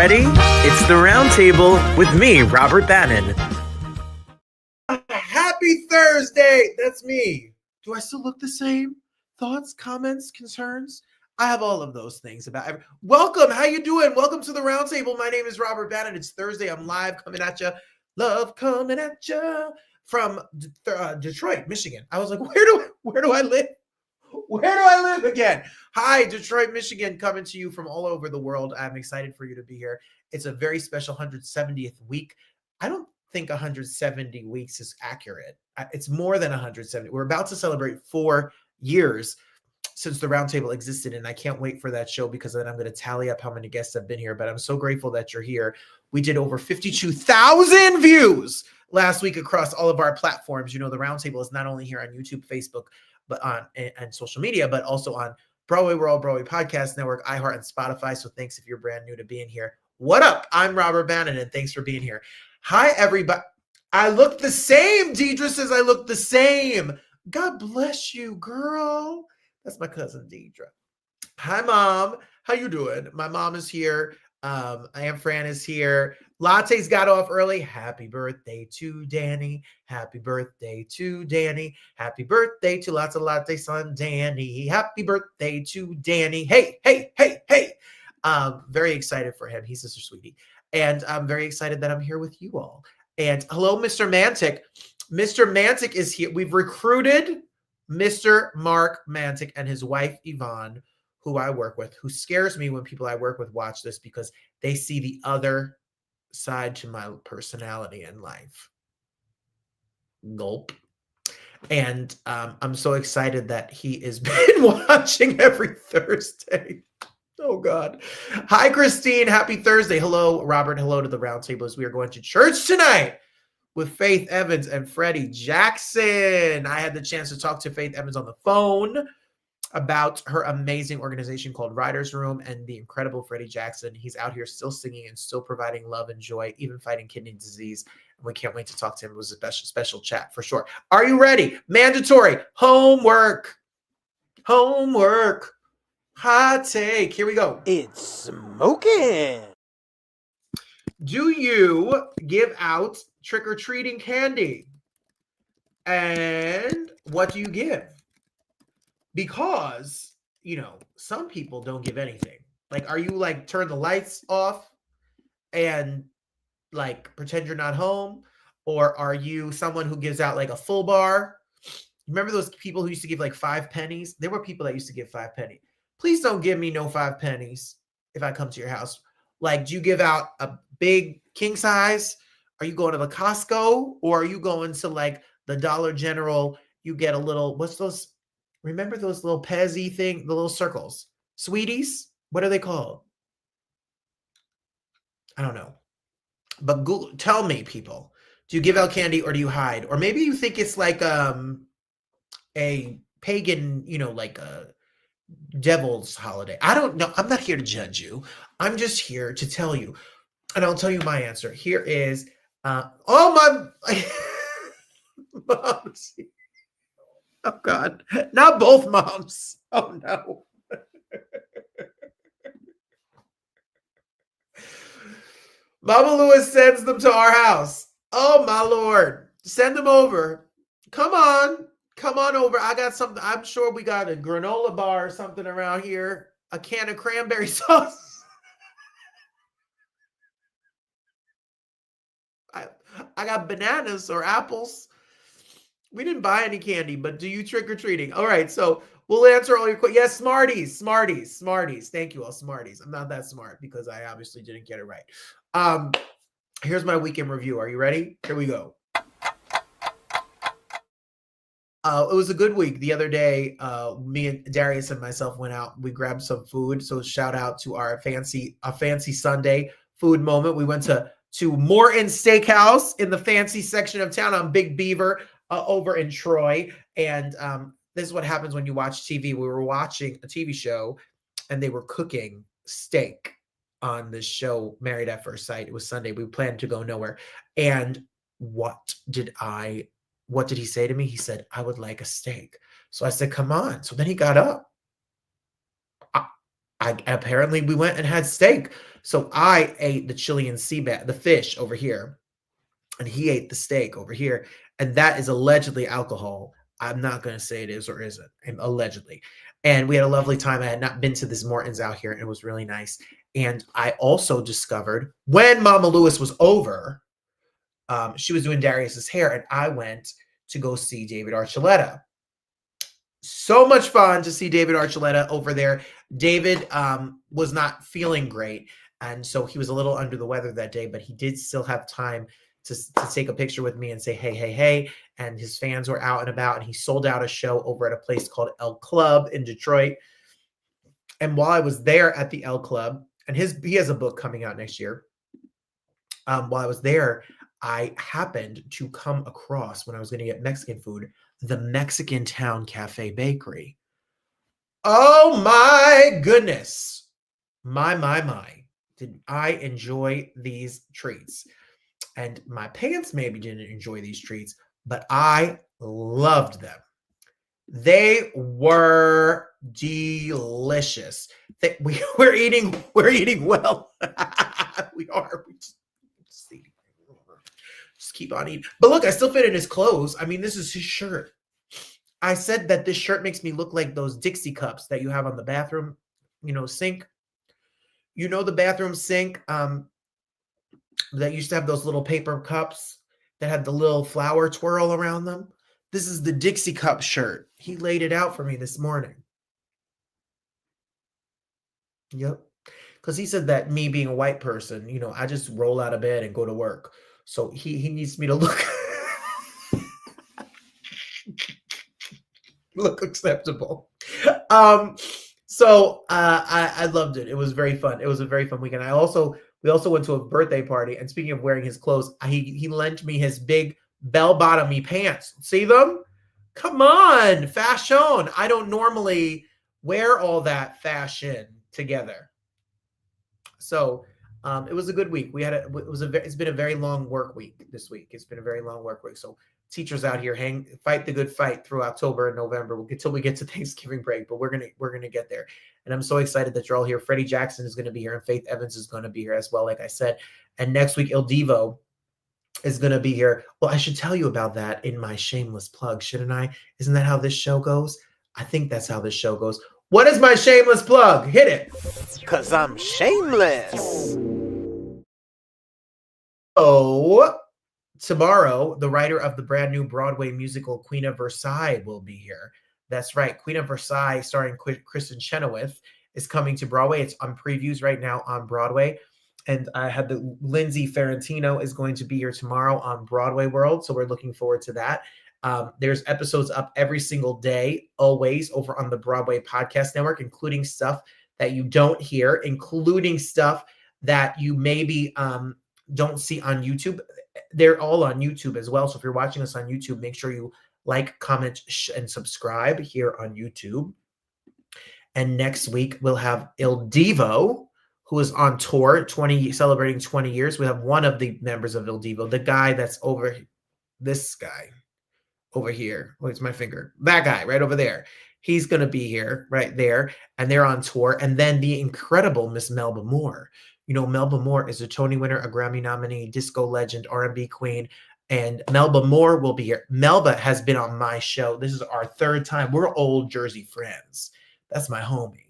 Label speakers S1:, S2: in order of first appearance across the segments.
S1: ready? It's the Roundtable with me, Robert Bannon.
S2: Happy Thursday! That's me. Do I still look the same? Thoughts, comments, concerns? I have all of those things about. Welcome. How you doing? Welcome to the Roundtable. My name is Robert Bannon. It's Thursday. I'm live coming at you. Love coming at you from Detroit, Michigan. I was like, where do I live? Where do I live again? Hi, Detroit, Michigan, coming to you from all over the world. I'm excited for you to be here. It's a very special 170th week. I don't think 170 weeks is accurate. It's more than 170. We're about to celebrate 4 years since the Roundtable existed, and I can't wait for that show because then I'm going to tally up how many guests have been here, but I'm so grateful that you're here. We did over 52,000 views last week across all of our platforms. You know, the Roundtable is not only here on YouTube, Facebook, but on and social media, but also on Broadway World, Broadway Podcast Network, iHeart, and Spotify. So thanks if you're brand new to being here. What up? I'm Robert Bannon, and thanks for being here. Hi, everybody. I look the same. Deidre says I look the same. God bless you, girl. That's my cousin, Deidre. Hi, Mom. How you doing? My mom is here. Aunt Fran is here. Latte's got off early. Happy birthday to Danny. Happy birthday to Danny. Happy birthday to lots of latte son Danny. Happy birthday to Danny. Hey, hey, hey, hey. Very excited for him. He's Sister Sweetie. And I'm very excited that I'm here with you all. And hello, Mr. Mantic. Mr. Mantic is here. We've recruited Mr. Mark Mantic and his wife, Yvonne, who I work with, who scares me when people I work with watch this because they see the other side to my personality in life. Gulp. And I'm so excited that he has been watching every Thursday. Oh, God. Hi, Christine. Happy Thursday. Hello, Robert. Hello to the Roundtable as we are going to church tonight with Faith Evans and Freddie Jackson. I had the chance to talk to Faith Evans on the phone about her amazing organization called Ryder's Room and the incredible Freddie Jackson. He's out here still singing and still providing love and joy, even fighting kidney disease. And we can't wait to talk to him. It was a special chat for sure. Are you ready? Mandatory homework. Homework. Hot take. Here we go.
S1: It's smoking.
S2: Do you give out trick-or-treating candy? And what do you give? Because, you know, some people don't give anything. Like, are you like turn the lights off and like pretend you're not home? Or are you someone who gives out like a full bar? Remember those people who used to give like 5 pennies? There were people that used to give 5 pennies. Please don't give me no 5 pennies if I come to your house. Like, do you give out a big king size? Are you going to the Costco? Or are you going to like the Dollar General? You get a little, what's those? Remember those little Pezzy thing, the little circles? Sweeties? What are they called? I don't know. But Google, tell me, people. Do you give out candy or do you hide? Or maybe you think it's like a pagan, you know, like a devil's holiday. I don't know. I'm not here to judge you. I'm just here to tell you. And I'll tell you my answer. Here is, oh, my moms. Oh, God. Not both moms. Oh, no. Mama Lewis sends them to our house. Oh, my Lord. Send them over. Come on. Come on over. I got something. I'm sure we got a granola bar or something around here. A can of cranberry sauce. I got bananas or apples. We didn't buy any candy, but do you trick-or-treating? All right, so we'll answer all your questions. Yes, Smarties. Thank you all, Smarties. I'm not that smart because I obviously didn't get it right. Here's my weekend review. Are you ready? Here we go. It was a good week. The other day, me and Darius and myself went out. We grabbed some food. So shout out to our fancy Sunday food moment. We went to Morton Steakhouse in the fancy section of town on Big Beaver over in Troy. And this is what happens when you watch TV. We were watching a TV show and they were cooking steak on this show, Married at First Sight. It was Sunday. We planned to go nowhere. And what did he say to me? He said, I would like a steak. So I said, come on. So then he got up. apparently we went and had steak. So I ate the Chilean sea bass, the fish over here, and he ate the steak over here. And that is allegedly alcohol. I'm not going to say it is or isn't, allegedly. And we had a lovely time. I had not been to this Morton's out here, and it was really nice. And I also discovered when Mama Lewis was over, she was doing Darius's hair, and I went to go see David Archuleta. So much fun to see David Archuleta over there. David was not feeling great, and so he was a little under the weather that day, but he did still have time to take a picture with me and say, hey, hey, hey. And his fans were out and about, and he sold out a show over at a place called El Club in Detroit. And while I was there at the El Club, and he has a book coming out next year. While I was there, I happened to come across, when I was going to get Mexican food, the Mexican Town Cafe Bakery. Oh my goodness. My. Did I enjoy these treats? And my pants maybe didn't enjoy these treats, but I loved them. They were delicious. We're eating well. We are. Just keep on eating. But look, I still fit in his clothes. I mean, this is his shirt. I said that this shirt makes me look like those Dixie cups that you have on the bathroom, sink. The bathroom sink that used to have those little paper cups that had the little flower twirl around them. This is the Dixie cup shirt. He laid it out for me this morning. Yep. Because he said that me being a white person, I just roll out of bed and go to work. So he needs me to look acceptable. So I loved it. It was very fun. It was a very fun weekend. We also went to a birthday party, and speaking of wearing his clothes, he lent me his big bell-bottomy pants. See them? Come on, fashion. I don't normally wear all that fashion together. So it was a good week. It's been a very long work week this week. It's been a very long work week. So teachers out here, fight the good fight through October and November until we get to Thanksgiving break. But we're gonna get there, and I'm so excited that you're all here. Freddie Jackson is going to be here, and Faith Evans is going to be here as well, like I said. And next week, Il Divo is going to be here. Well, I should tell you about that in my shameless plug, shouldn't I? Isn't that how this show goes? I think that's how this show goes. What is my shameless plug? Hit it.
S1: 'Cause I'm shameless.
S2: Oh. Tomorrow, the writer of the brand new Broadway musical Queen of Versailles will be here. That's right. Queen of Versailles, starring Kristen Chenoweth, is coming to Broadway. It's on previews right now on Broadway. And I had the Lindsay Ferrantino is going to be here tomorrow on Broadway World. So we're looking forward to that. There's episodes up every single day, always over on the Broadway Podcast Network, including stuff that you don't hear, including stuff that you maybe don't see on YouTube. They're all on YouTube as well. So if you're watching us on YouTube, make sure you like, comment, and subscribe here on YouTube. And next week, we'll have Il Divo, who is on tour, celebrating 20 years. We have one of the members of Il Divo, the guy that's over, this guy over here. Where's my finger? That guy right over there. He's going to be here right there. And they're on tour. And then the incredible Miss Melba Moore. Melba Moore is a Tony winner, a Grammy nominee, disco legend, R&B queen, and Melba Moore will be here. Melba has been on my show. This is our third time. We're old Jersey friends. That's my homie.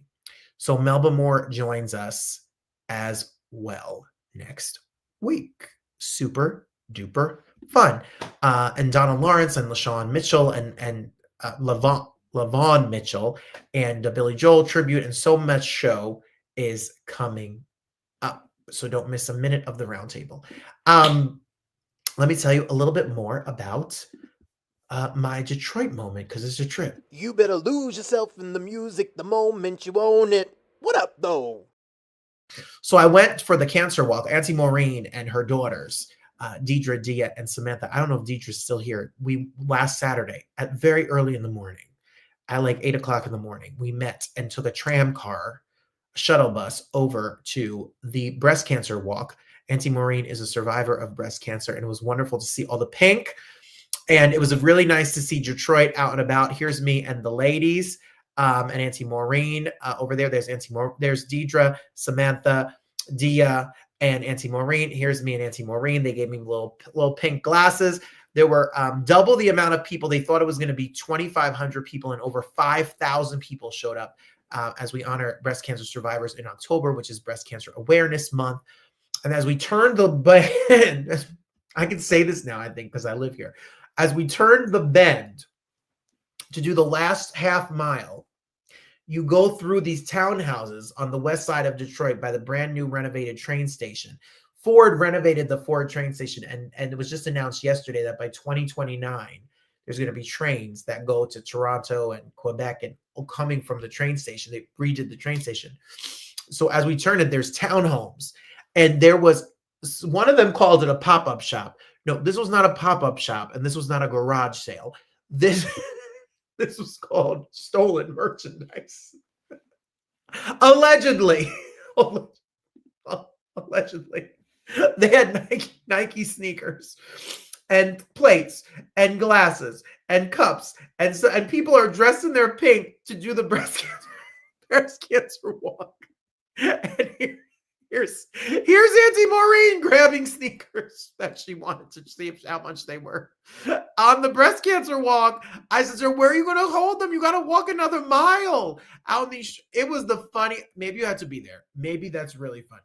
S2: So Melba Moore joins us as well next week. Super duper fun. And Donna Lawrence and LaShawn Mitchell and Lavon Mitchell and Billy Joel tribute, and so much show is coming up. So don't miss a minute of the Roundtable. Let me tell you a little bit more about my Detroit moment, because it's a trip.
S3: You better lose yourself in the music the moment you own it. What up, though?
S2: So I went for the cancer walk. Auntie Maureen and her daughters, Deidre, Dia, and Samantha. I don't know if Deidre's still here. Last Saturday at very early in the morning, at like 8 o'clock in the morning, we met and took a tram car, shuttle bus over to the breast cancer walk. Auntie Maureen is a survivor of breast cancer, and it was wonderful to see all the pink. And it was really nice to see Detroit out and about. Here's me and the ladies. and Auntie Maureen over there. There's there's Deidre, Samantha, Dia, and Auntie Maureen. Here's me and Auntie Maureen. They gave me little pink glasses. There were double the amount of people. They thought it was going to be 2,500 people, and over 5,000 people showed up as we honor breast cancer survivors in October, which is Breast Cancer Awareness Month. And as we turned the bend, I can say this now, I think, because I live here. As we turned the bend to do the last half mile, you go through these townhouses on the west side of Detroit by the brand new renovated train station. Ford renovated the Ford train station, and it was just announced yesterday that by 2029, there's going to be trains that go to Toronto and Quebec and coming from the train station. They redid the train station. So as we turn it, there's townhomes. And there was one of them called it a pop-up shop. No, this was not a pop-up shop, and this was not a garage sale. This was called stolen merchandise. Allegedly. Allegedly. They had Nike sneakers and plates and glasses and cups. And people are dressed in their pink to do the breast cancer walk. And here's Auntie Maureen grabbing sneakers that she wanted to see how much they were. On the breast cancer walk, I said, "Sir, where are you going to hold them? You got to walk another mile out these." It was the funny. Maybe you had to be there. Maybe that's really funny.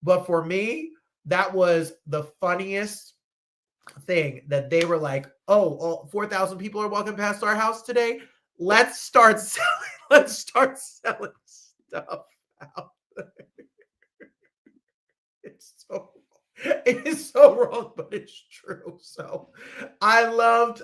S2: But for me, that was the funniest thing that they were like, "Oh, 4,000 people are walking past our house today. Let's start selling stuff out." It is so wrong, but it's true. So I loved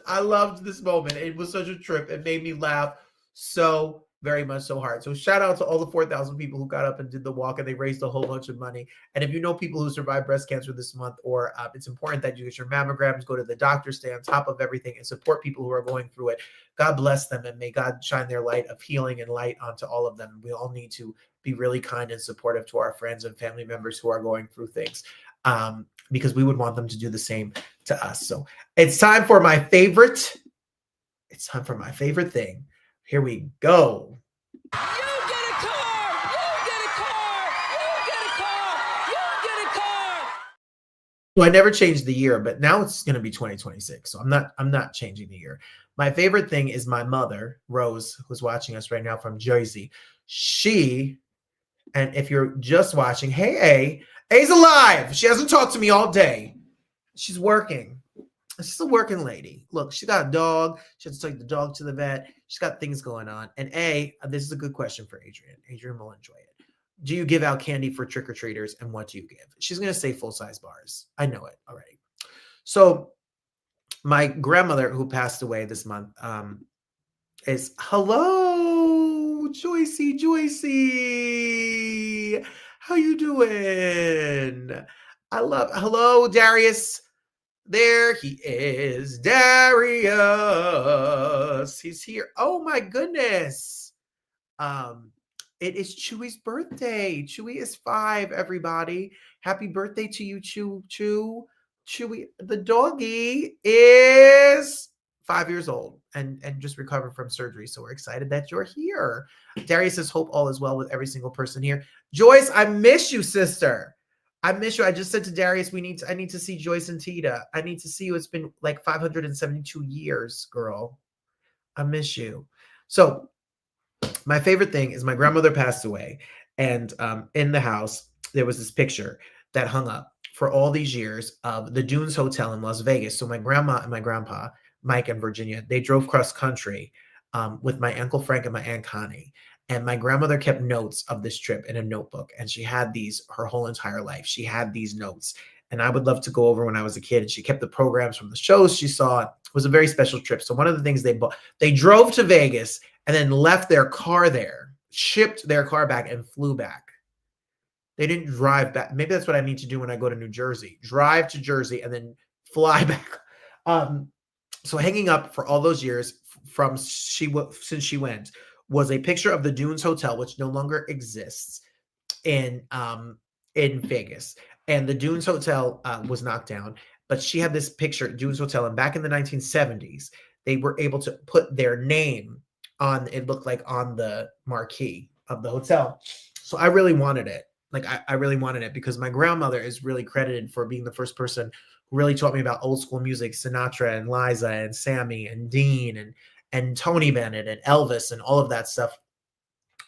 S2: this moment. It was such a trip. It made me laugh so very much so hard. So shout out to all the 4,000 people who got up and did the walk, and they raised a whole bunch of money. And if you know people who survived breast cancer this month, or it's important that you get your mammograms, go to the doctor, stay on top of everything, and support people who are going through it. God bless them, and may God shine their light of healing and light onto all of them. We all need to be really kind and supportive to our friends and family members who are going through things, because we would want them to do the same to us. So it's time for my favorite. It's time for my favorite thing. Here we go.
S4: You get a car! You get a car! You get a car! You get a car!
S2: Well, I never changed the year, but now it's going to be 2026. So I'm not changing the year. My favorite thing is my mother, Rose, who's watching us right now from Jersey. And if you're just watching, hey, A's alive. She hasn't talked to me all day. She's working. She's a working lady. Look, she got a dog. She has to take the dog to the vet. She's got things going on. And this is a good question for Adrian. Adrian will enjoy it. Do you give out candy for trick-or-treaters, and what do you give? She's going to say full-size bars. I know it already. So my grandmother, who passed away this month, is hello, Joycey. How you doing? Hello, Darius. There he is, Darius. He's here. Oh my goodness. It is Chewy's birthday. Chewy is 5, everybody. Happy birthday to you, Chew. Chewy, the doggy, is 5 years old and just recovered from surgery. So we're excited that you're here. Darius says, hope all is well with every single person here. Joyce, I miss you, sister. I miss you. I just said to Darius, I need to see Joyce and Tita. I need to see you. It's been like 572 years, girl. I miss you. So my favorite thing is my grandmother passed away. And in the house, there was this picture that hung up for all these years of the Dunes Hotel in Las Vegas. So my grandma and my grandpa, Mike and Virginia, they drove cross country with my Uncle Frank and my Aunt Connie. And my grandmother kept notes of this trip in a notebook. And she had these her whole entire life. She had these notes. And I would love to go over when I was a kid. And she kept the programs from the shows she saw. It was a very special trip. So one of the things they drove to Vegas and then left their car there, shipped their car back, and flew back. They didn't drive back. Maybe that's what I need to do when I go to New Jersey. Drive to Jersey and then fly back. So hanging up for all those years since she went was a picture of the Dunes Hotel, which no longer exists in Vegas. And the Dunes Hotel was knocked down, but she had this picture at Dunes Hotel. And back in the 1970s, they were able to put their name it looked like on the marquee of the hotel. So I really wanted it. Like I really wanted it because my grandmother is really credited for being the first person who really taught me about old school music, Sinatra and Liza and Sammy and Dean and Tony Bennett and Elvis and all of that stuff.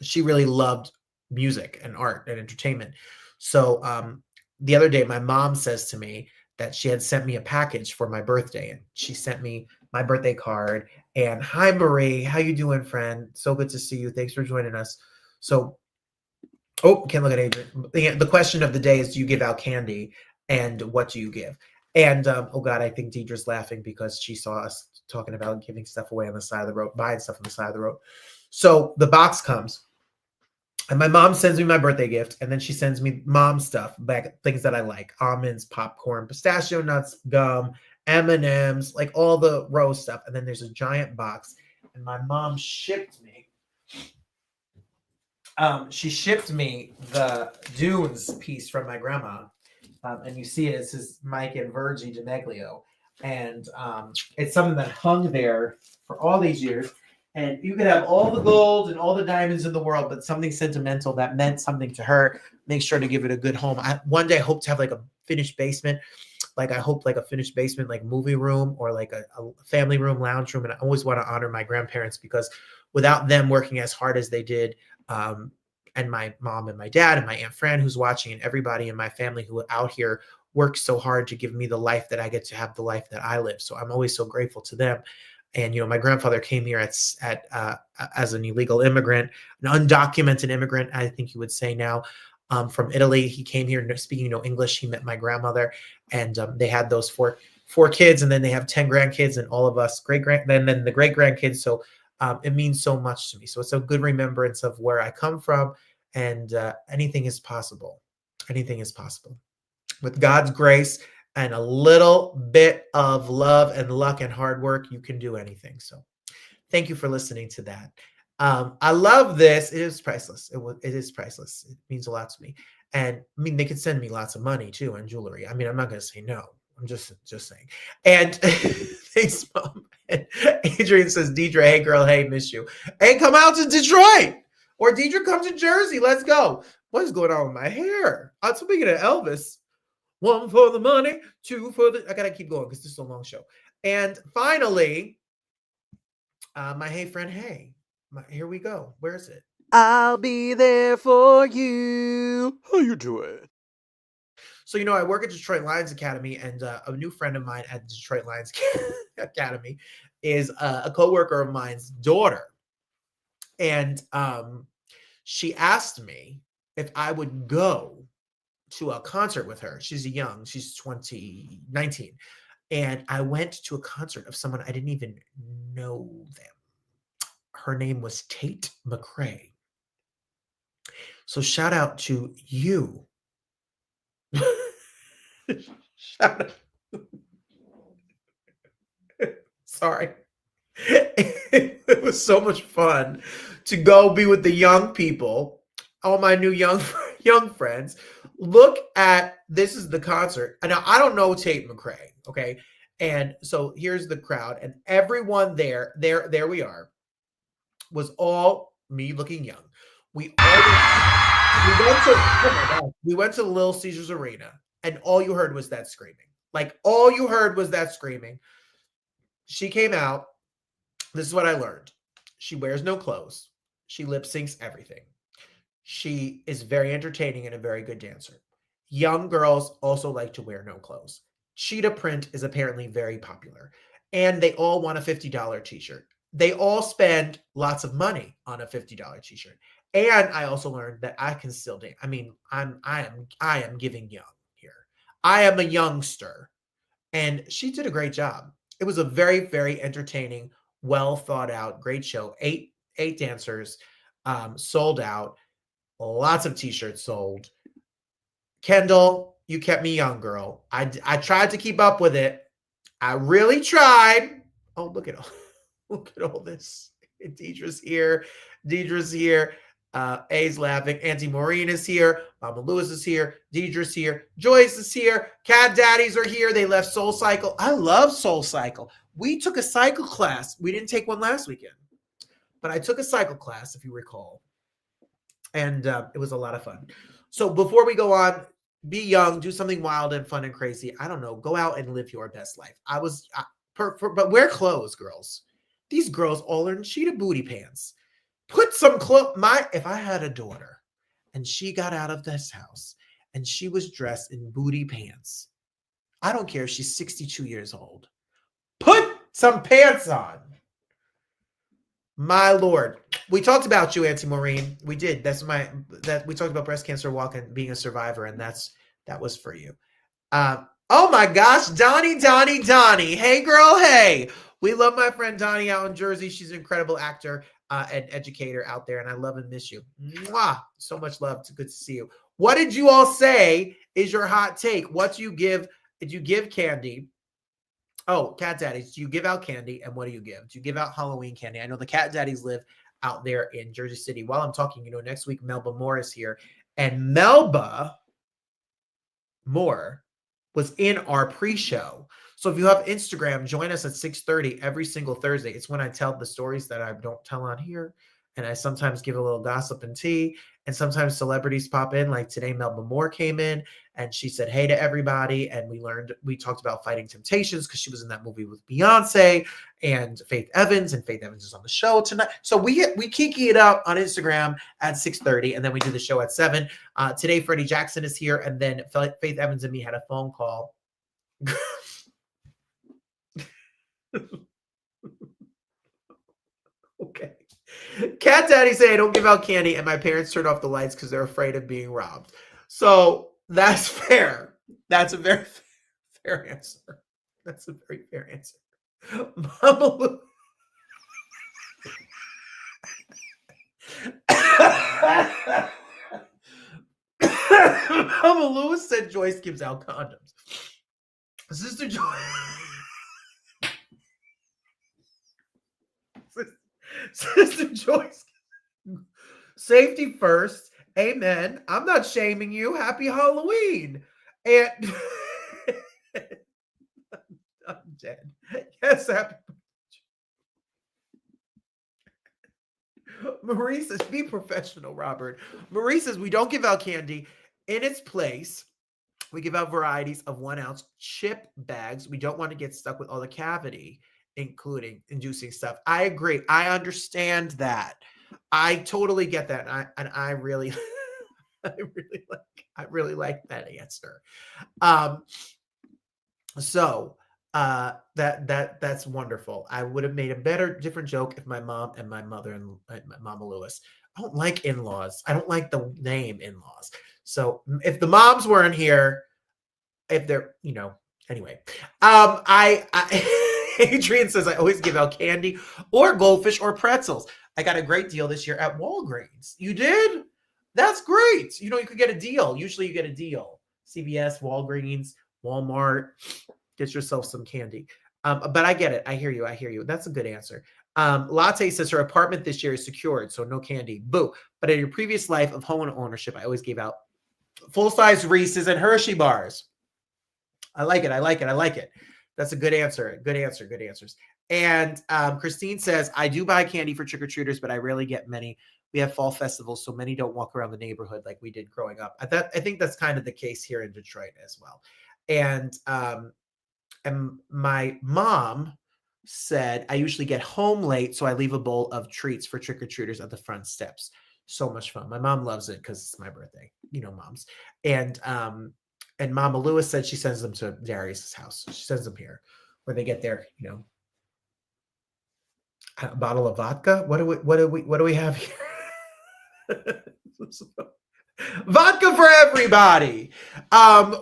S2: She really loved music and art and entertainment. So the other day, my mom says to me that she had sent me a package for my birthday, and she sent me my birthday card. And hi, Marie, how you doing, friend? So good to see you. Thanks for joining us. So, can't look at Adrian. The question of the day is: do you give out candy, and what do you give? And oh God, I think Deidre's laughing because she saw us talking about giving stuff away on the side of the road, buying stuff on the side of the road. So the box comes. And my mom sends me my birthday gift, and then she sends me mom stuff, back things that I like: almonds, popcorn, pistachio nuts, gum, M&Ms, like all the rose stuff. And then there's a giant box, and my mom shipped me. She shipped me the Dunes piece from my grandma, and you see it. It says Mike and Virgie DiMeglio, and it's something that hung there for all these years. And you could have all the gold and all the diamonds in the world, but something sentimental that meant something to her, make sure to give it a good home. I one day hope to have like a finished basement. Like I hope like a finished basement, like movie room or like a family room, lounge room. And I always want to honor my grandparents because without them working as hard as they did, and my mom and my dad and my Aunt Fran who's watching and everybody in my family who out here works so hard to give me the life that I get to have, the life that I live. So I'm always so grateful to them. And, you know, my grandfather came here as an illegal immigrant, an undocumented immigrant, I think you would say now, from Italy. He came here speaking no English. He met my grandmother, and they had those four kids, and then they have 10 grandkids, and all of us then the great grandkids. So it means so much to me. So it's a good remembrance of where I come from, and anything is possible. Anything is possible with God's grace. And a little bit of love and luck and hard work, you can do anything. So thank you for listening to that. I love this. It is priceless. It is priceless. It means a lot to me. And I mean, they could send me lots of money too and jewelry. I mean, I'm not going to say no. I'm just saying. And thanks, Mom. And Adrian says, Deidre, hey girl, hey, miss you. Hey, come out to Detroit. Or Deidre, come to Jersey. Let's go. What is going on with my hair? I'm speaking of Elvis. 1 for the money, 2 for the... I got to keep going because this is a long show. And finally, my hey friend, hey. Here we go. Where is it?
S3: I'll be there for you. How you doing?
S2: So, you know, I work at Detroit Lions Academy, and a new friend of mine at Detroit Lions Academy is a coworker of mine's daughter. And she asked me if I would go to a concert with her. She's 19. And I went to a concert of someone I didn't even know them. Her name was Tate McRae. So shout out to you. Shout out. Sorry. It was so much fun to go be with the young people, all my new young friends. Look at, this is the concert. And now I don't know Tate McRae, okay? And so here's the crowd, and everyone there we are, was all me looking young. We went to Little Caesars Arena, and all you heard was that screaming. Like, all you heard was that screaming. She came out. This is what I learned. She wears no clothes. She lip syncs everything. She is very entertaining and a very good dancer. Young girls also like to wear no clothes. Cheetah print is apparently very popular. And they all want a $50 t-shirt. They all spend lots of money on a $50 t-shirt. And I also learned that I can still dance. I mean, I am giving young here. I am a youngster. And she did a great job. It was a very, very entertaining, well thought out, great show. Eight dancers, sold out. Lots of t-shirts sold. Kendall, you kept me young, girl. I tried to keep up with it. I really tried. Oh, look at all this. Deidre's here. A's laughing. Auntie Maureen is here. Mama Lewis is here. Deidre's here. Joyce is here. Cat Daddies are here. They left Soul Cycle. I love Soul Cycle. We took a cycle class. We didn't take one last weekend. but I took a cycle class, if you recall, and it was a lot of fun. So before we go on, be young, do something wild and fun and crazy. I don't know. Go out and live your best life. But wear clothes, girls. These girls all are in cheetah booty pants. Put some clothes. If I had a daughter and she got out of this house and she was dressed in booty pants, I don't care if she's 62 years old. Put some pants on. My Lord. We talked about you, Auntie Maureen. We did. We talked about breast cancer walk and being a survivor, and that was for you. Oh my gosh, Donnie. Hey girl, hey. We love my friend Donnie out in Jersey. She's an incredible actor and educator out there, and I love and miss you. Mwah. So much love. It's good to see you. What did you all say is your hot take? What do you give? Did you give candy? Oh, Cat Daddies, do you give out candy? And what do you give? Do you give out Halloween candy? I know the Cat Daddies live out there in Jersey City. While I'm talking, next week Melba Moore is here. And Melba Moore was in our pre-show. So if you have Instagram, join us at 6:30 every single Thursday. It's when I tell the stories that I don't tell on here. And I sometimes give a little gossip and tea. And sometimes celebrities pop in. Like today, Melba Moore came in and she said hey to everybody. And we talked about Fighting Temptations because she was in that movie with Beyonce and Faith Evans. And Faith Evans is on the show tonight. So we kiki it up on Instagram at 6:30. And then we do the show at 7. Today, Freddie Jackson is here. And then Faith Evans and me had a phone call. Okay. Cat Daddy say I don't give out candy and my parents turned off the lights because they're afraid of being robbed. So that's fair. That's a very fair answer. That's a very fair answer. Mama Lewis said Joyce gives out condoms. Sister Joyce. Sister Joyce, safety first. Amen. I'm not shaming you. Happy Halloween. And I'm dead. Yes, happy. Marie says, be professional, Robert. Marie says, we don't give out candy. In its place, we give out varieties of 1 ounce chip bags. We don't want to get stuck with all the cavity, including inducing stuff. I agree. I understand that. I totally get that. And I really, I really like that answer. That's wonderful. I would have made a different joke if my mom and my mother and Mama Lewis. I don't like in-laws. I don't like the name in-laws. So if the moms weren't here, if they're, anyway, Adrian says, I always give out candy or goldfish or pretzels. I got a great deal this year at Walgreens. You did? That's great. You could get a deal. Usually you get a deal. CVS, Walgreens, Walmart. Get yourself some candy. But I get it. I hear you. That's a good answer. Latte says her apartment this year is secured, so no candy. Boo. But in your previous life of home ownership, I always gave out full-size Reese's and Hershey bars. I like it. That's a good answer. Good answers. And Christine says, I do buy candy for trick-or-treaters, but I rarely get many. We have fall festivals, so many don't walk around the neighborhood like we did growing up. I think that's kind of the case here in Detroit as well. And my mom said, I usually get home late, so I leave a bowl of treats for trick-or-treaters at the front steps. So much fun. My mom loves it because it's my birthday. Moms. And Mama Lewis said she sends them to Darius's house. She sends them here where they get their, a bottle of vodka. What do we have here? Vodka for everybody.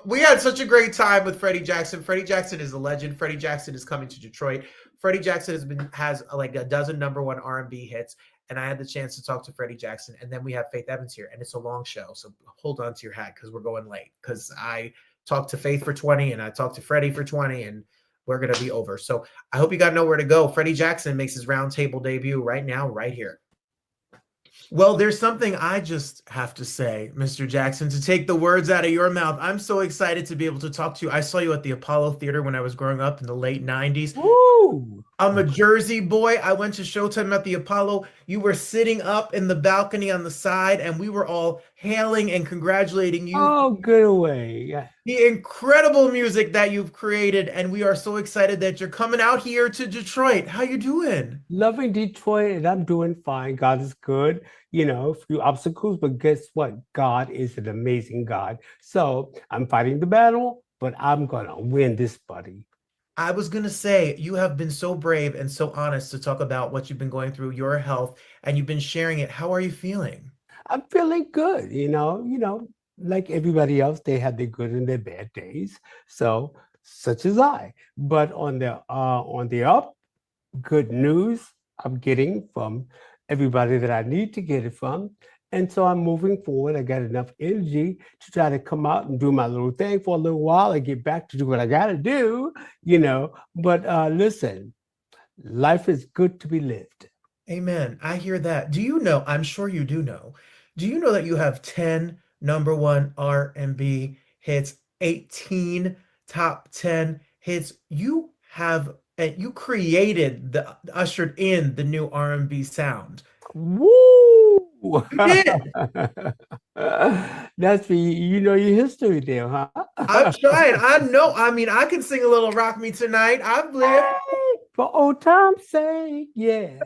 S2: We had such a great time with Freddie Jackson. Freddie Jackson is a legend. Freddie Jackson is coming to Detroit. Freddie Jackson has like a dozen #1 R&B hits. And I had the chance to talk to Freddie Jackson. And then we have Faith Evans here. And it's a long show. So hold on to your hat because we're going late. Because I talked to Faith for 20 and I talked to Freddie for 20. And we're going to be over. So I hope you got nowhere to go. Freddie Jackson makes his Roundtable debut right now, right here. Well, there's something I just have to say, Mr. Jackson, to take the words out of your mouth. I'm so excited to be able to talk to you. I saw you at the Apollo Theater when I was growing up in the late 90s.
S3: Woo!
S2: I'm a Jersey boy. I went to Showtime at the Apollo. You were sitting up in the balcony on the side, and we were all hailing and congratulating you for
S3: Oh, good away.
S2: the incredible music that you've created. And we are so excited that you're coming out here to Detroit. How you doing?
S3: Loving Detroit, and I'm doing fine. God is good. A few obstacles, but guess what? God is an amazing God. So I'm fighting the battle, but I'm gonna win this, buddy.
S2: I was going to say, you have been so brave and so honest to talk about what you've been going through, your health, and you've been sharing it. How are you feeling?
S3: I'm feeling good, like everybody else, they have their good and their bad days. So such as I. But on the up, good news I'm getting from everybody that I need to get it from. And so I'm moving forward. I got enough energy to try to come out and do my little thing for a little while and get back to do what I got to do. But listen, life is good to be lived.
S2: Amen. I hear that. Do you know, I'm sure you do you know that you have 10 number one R&B hits, 18 top 10 hits? You have, and you created ushered in the new R&B sound.
S3: Woo!
S2: You did.
S3: That's your history there, huh?
S2: I'm trying. I know. I mean, I can sing a little Rock Me Tonight. I've lived.
S3: For old time's sake, yeah.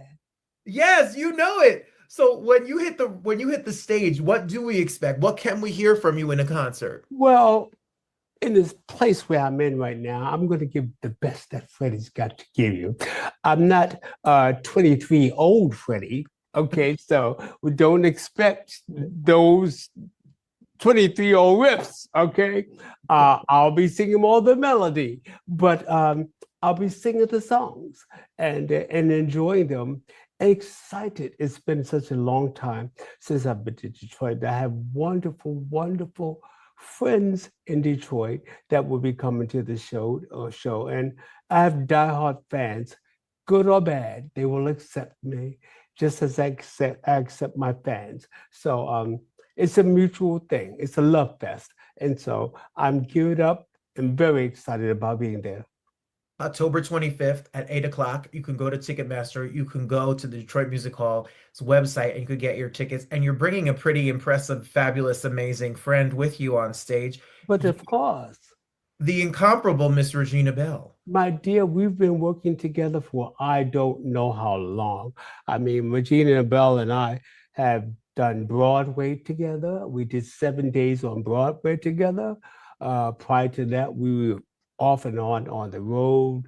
S2: Yes, you know it. So when you hit the stage, what do we expect? What can we hear from you in a concert?
S3: Well, in this place where I'm in right now, I'm going to give the best that Freddie's got to give you. I'm not 23 old Freddie. Okay, so we don't expect those 23-year-old riffs. Okay, I'll be singing all the melody, but I'll be singing the songs and enjoying them. Excited. It's been such a long time since I've been to Detroit. I have wonderful, wonderful friends in Detroit that will be coming to the show, and I have diehard fans, good or bad. They will accept me just as I accept my fans. So it's a mutual thing. It's a love fest, and so I'm geared up and very excited about being there.
S2: October 25th at 8 o'clock. You can go to Ticketmaster. You can go to the Detroit Music Hall's website and you could get your tickets. And you're bringing a pretty impressive, fabulous, amazing friend with you on stage,
S3: But of course,
S2: the incomparable Miss Regina Bell.
S3: my dear, we've been working together for I don't know how long. I mean, Regina Bell and I have done Broadway together. We did 7 days on Broadway together. Prior to that, we were off and on the road.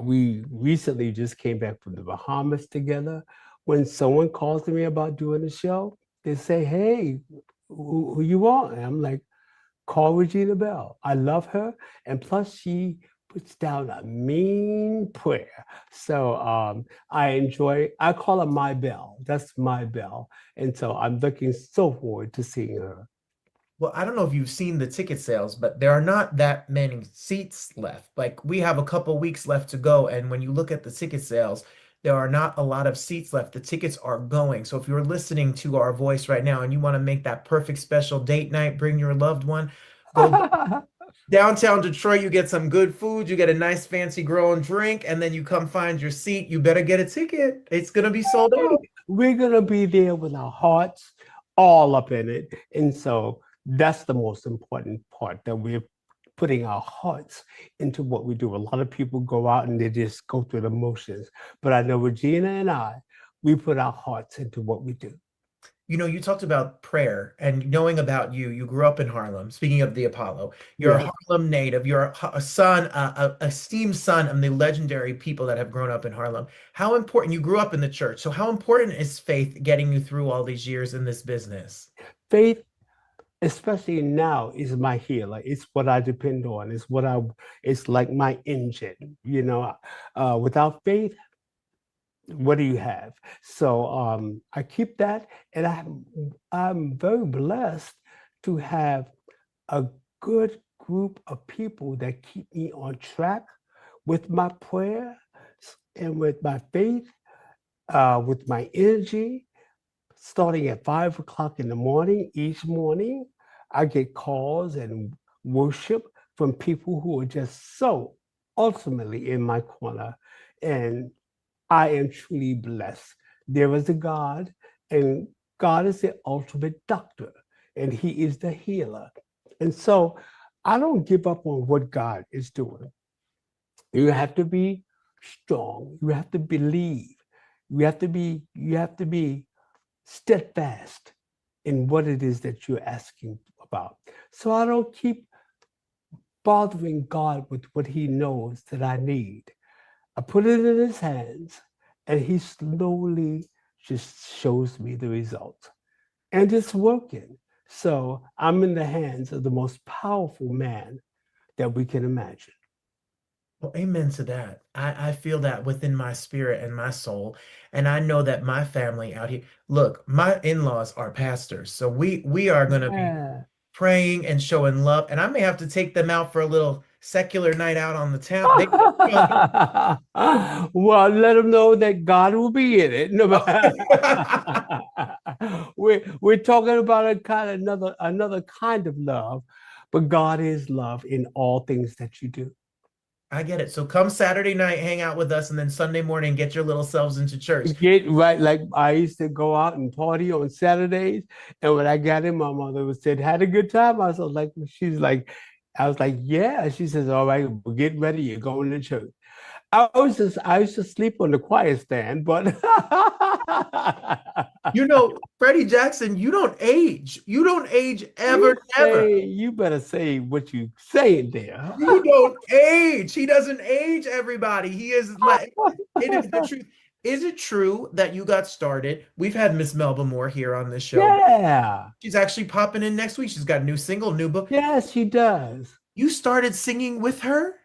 S3: We recently just came back from the Bahamas together. When someone calls to me about doing a show, they say, "Hey, who you want?" And I'm like, call Regina Bell. I love her. And plus, she puts down a mean prayer. So I call her my bell. That's my bell. And so I'm looking so forward to seeing her.
S2: Well, I don't know if you've seen the ticket sales, but there are not that many seats left. Like we have a couple weeks left to go, and when you look at the ticket sales, there are not a lot of seats left. The tickets are going. So if you're listening to our voice right now and you want to make that perfect special date night, bring your loved one, go downtown Detroit, you get some good food, you get a nice fancy growing drink, and then you come find your seat. You better get a ticket. It's gonna be sold out.
S3: We're going to be there with our hearts all up in it. And so that's the most important part, that we're putting our hearts into what we do. A lot of people go out and they just go through the motions. But I know Regina and we put our hearts into what we do.
S2: You know, you talked about prayer and knowing about you. You grew up in Harlem. Speaking of the Apollo, you're a
S3: Yes.
S2: Harlem native. You're a son, a esteemed son of the legendary people that have grown up in Harlem. How important, you grew up in the church. So how important is faith getting you through all these years in this business?
S3: Faith, especially now, is my healer. It's what I depend on. It's like my engine. Without faith, what do you have? So I keep that, and I'm very blessed to have a good group of people that keep me on track with my prayer and with my faith, with my energy. starting at 5 o'clock in the morning, each morning, I get calls and worship from people who are just so ultimately in my corner. And I am truly blessed. There is a God, and God is the ultimate doctor, and He is the healer. And so I don't give up on what God is doing. You have to be strong. You have to believe. You have to be steadfast in what it is that you're asking about. So I don't keep bothering God with what He knows that I need. I put it in His hands, and He slowly just shows me the results. And it's working. So I'm in the hands of the most powerful man that we can imagine.
S2: Well, amen to that. I feel that within my spirit and my soul. And I know that my family out here, look, my in-laws are pastors. So we are going to be
S3: Yeah.
S2: praying and showing love. And I may have to take them out for a little secular night out on the town. They,
S3: Well, let them know that God will be in it. No, we're talking about a kind of another kind of love, but God is love in all things that you do.
S2: I get it. So come Saturday night, hang out with us, and then Sunday morning, get your little selves into church.
S3: Get right, like I used to go out and party on Saturdays, and when I got in, my mother would said, "Had a good time." I was like, she's like, I was like, "Yeah." She says, "All right, well, get ready. You're going to church." I used to sleep on the choir stand, but
S2: You know, Freddie Jackson, you don't age. You don't age ever, never.
S3: you better say what you saying there.
S2: You don't age. He doesn't age everybody. He is like, it is the truth. Is it true that you got started? We've had Miss Melba Moore here on this show.
S3: Yeah.
S2: She's actually popping in next week. She's got a new single, new book.
S3: Yes, she does.
S2: You started singing with her?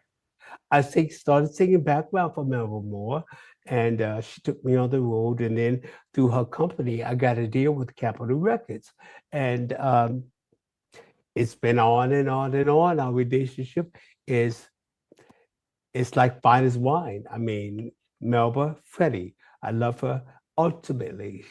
S3: Started singing background for Melba Moore, and she took me on the road. And then through her company, I got a deal with Capitol Records, and it's been on and on and on. Our relationship is it's like fine as wine. I mean, Melba, Freddie, I love her ultimately.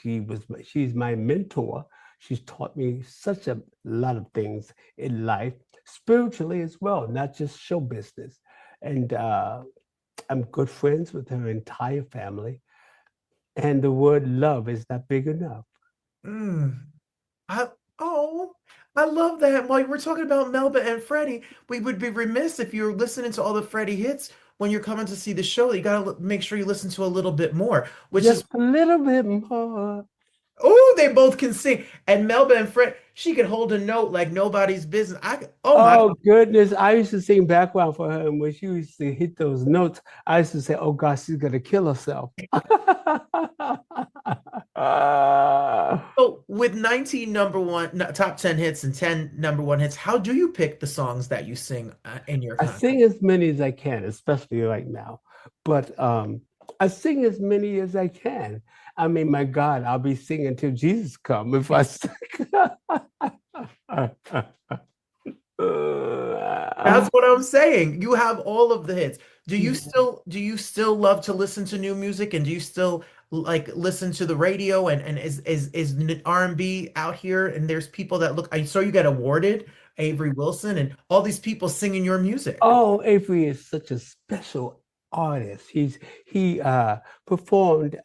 S3: She's my mentor. She's taught me such a lot of things in life, spiritually as well, not just show business. And I'm good friends with her entire family. And the word love is not big enough.
S2: Mm. I oh, I love that. While we're talking about Melba and Freddie, we would be remiss if you're listening to all the Freddie hits when you're coming to see the show. You gotta make sure you listen to a little bit more, which is
S3: Just a little bit more.
S2: oh, they both can sing. And Melba and Fred, she could hold a note like nobody's business. Oh my
S3: Oh goodness, I used to sing background for her, and when she used to hit those notes, I used to say, "Oh gosh, she's gonna kill herself."
S2: So with 19 number one top 10 hits and 10 number one hits, how do you pick the songs that you sing in your
S3: I
S2: concert?
S3: sing as many as I can, especially right now. But I sing as many as I can. I mean, my God, I'll be singing till Jesus come if I sing.
S2: That's what I'm saying. You have all of the hits. Do you still love to listen to new music, and do you still like listen to the radio, and is R&B out here, and there's people that look I saw you get awarded, Avery Wilson and all these people singing your music.
S3: Oh, Avery is such a special artist. He performed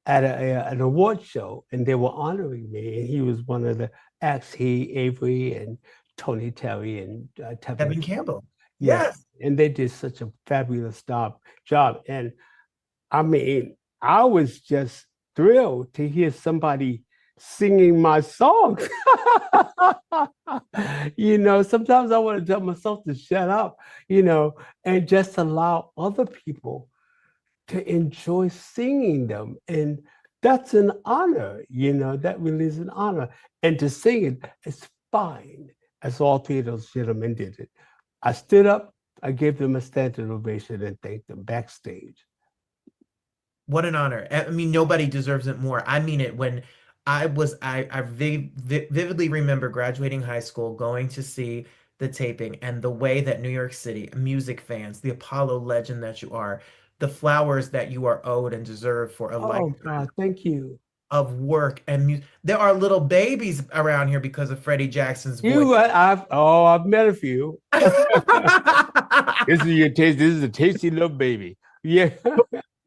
S3: at an award show, and they were honoring me, and he was one of the acts. Avery, and Tony Terry, and Tevin
S2: Kevin
S3: Campbell.
S2: Campbell.
S3: Yes,
S2: Yes.
S3: and they did such a fabulous job. And I mean, I was just thrilled to hear somebody singing my songs. Sometimes I want to tell myself to shut up, and just allow other people to enjoy singing them. And that's an honor, that really is an honor. And to sing it is fine, as all three of those gentlemen did it. I stood up, I gave them a standing ovation, and thanked them backstage.
S2: What an honor. I mean, nobody deserves it more. I mean it. When I vividly remember graduating high school, going to see the taping, and the way that New York City music fans, the Apollo legend that you are, the flowers that you are owed and deserve for a
S3: Oh
S2: lifetime.
S3: God, thank you.
S2: of work and music. There are little babies around here because of Freddie Jackson's voice.
S3: You what? I've met a few. This is your taste. This is a tasty little baby. Yeah.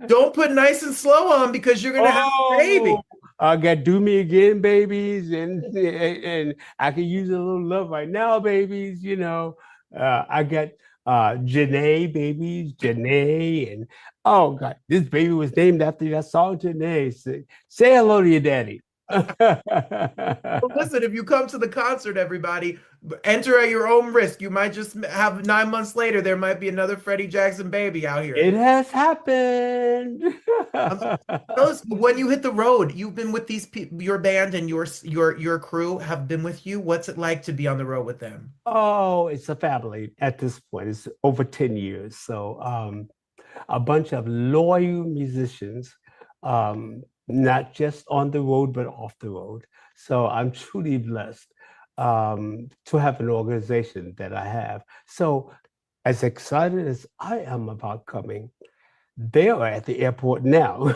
S2: Don't put Nice and Slow on because you're gonna have a baby.
S3: I got Do Me Again, babies, and I can use a little love right now, babies. You know, I got Janae, babies, Janae, and oh God, this baby was named after that song, Janae. Say hello to your daddy.
S2: Well, listen, if you come to the concert, everybody, enter at your own risk. You might just have 9 months later, there might be another Freddie Jackson baby out here.
S3: It has happened.
S2: When you hit the road, you've been with these people, your band and your crew have been with you. What's it like to be on the road with them?
S3: Oh, it's a family at this point. It's over 10 years. So a bunch of loyal musicians, not just on the road, but off the road. So I'm truly blessed to have an organization that I have. So as excited as I am about coming, they are at the airport now.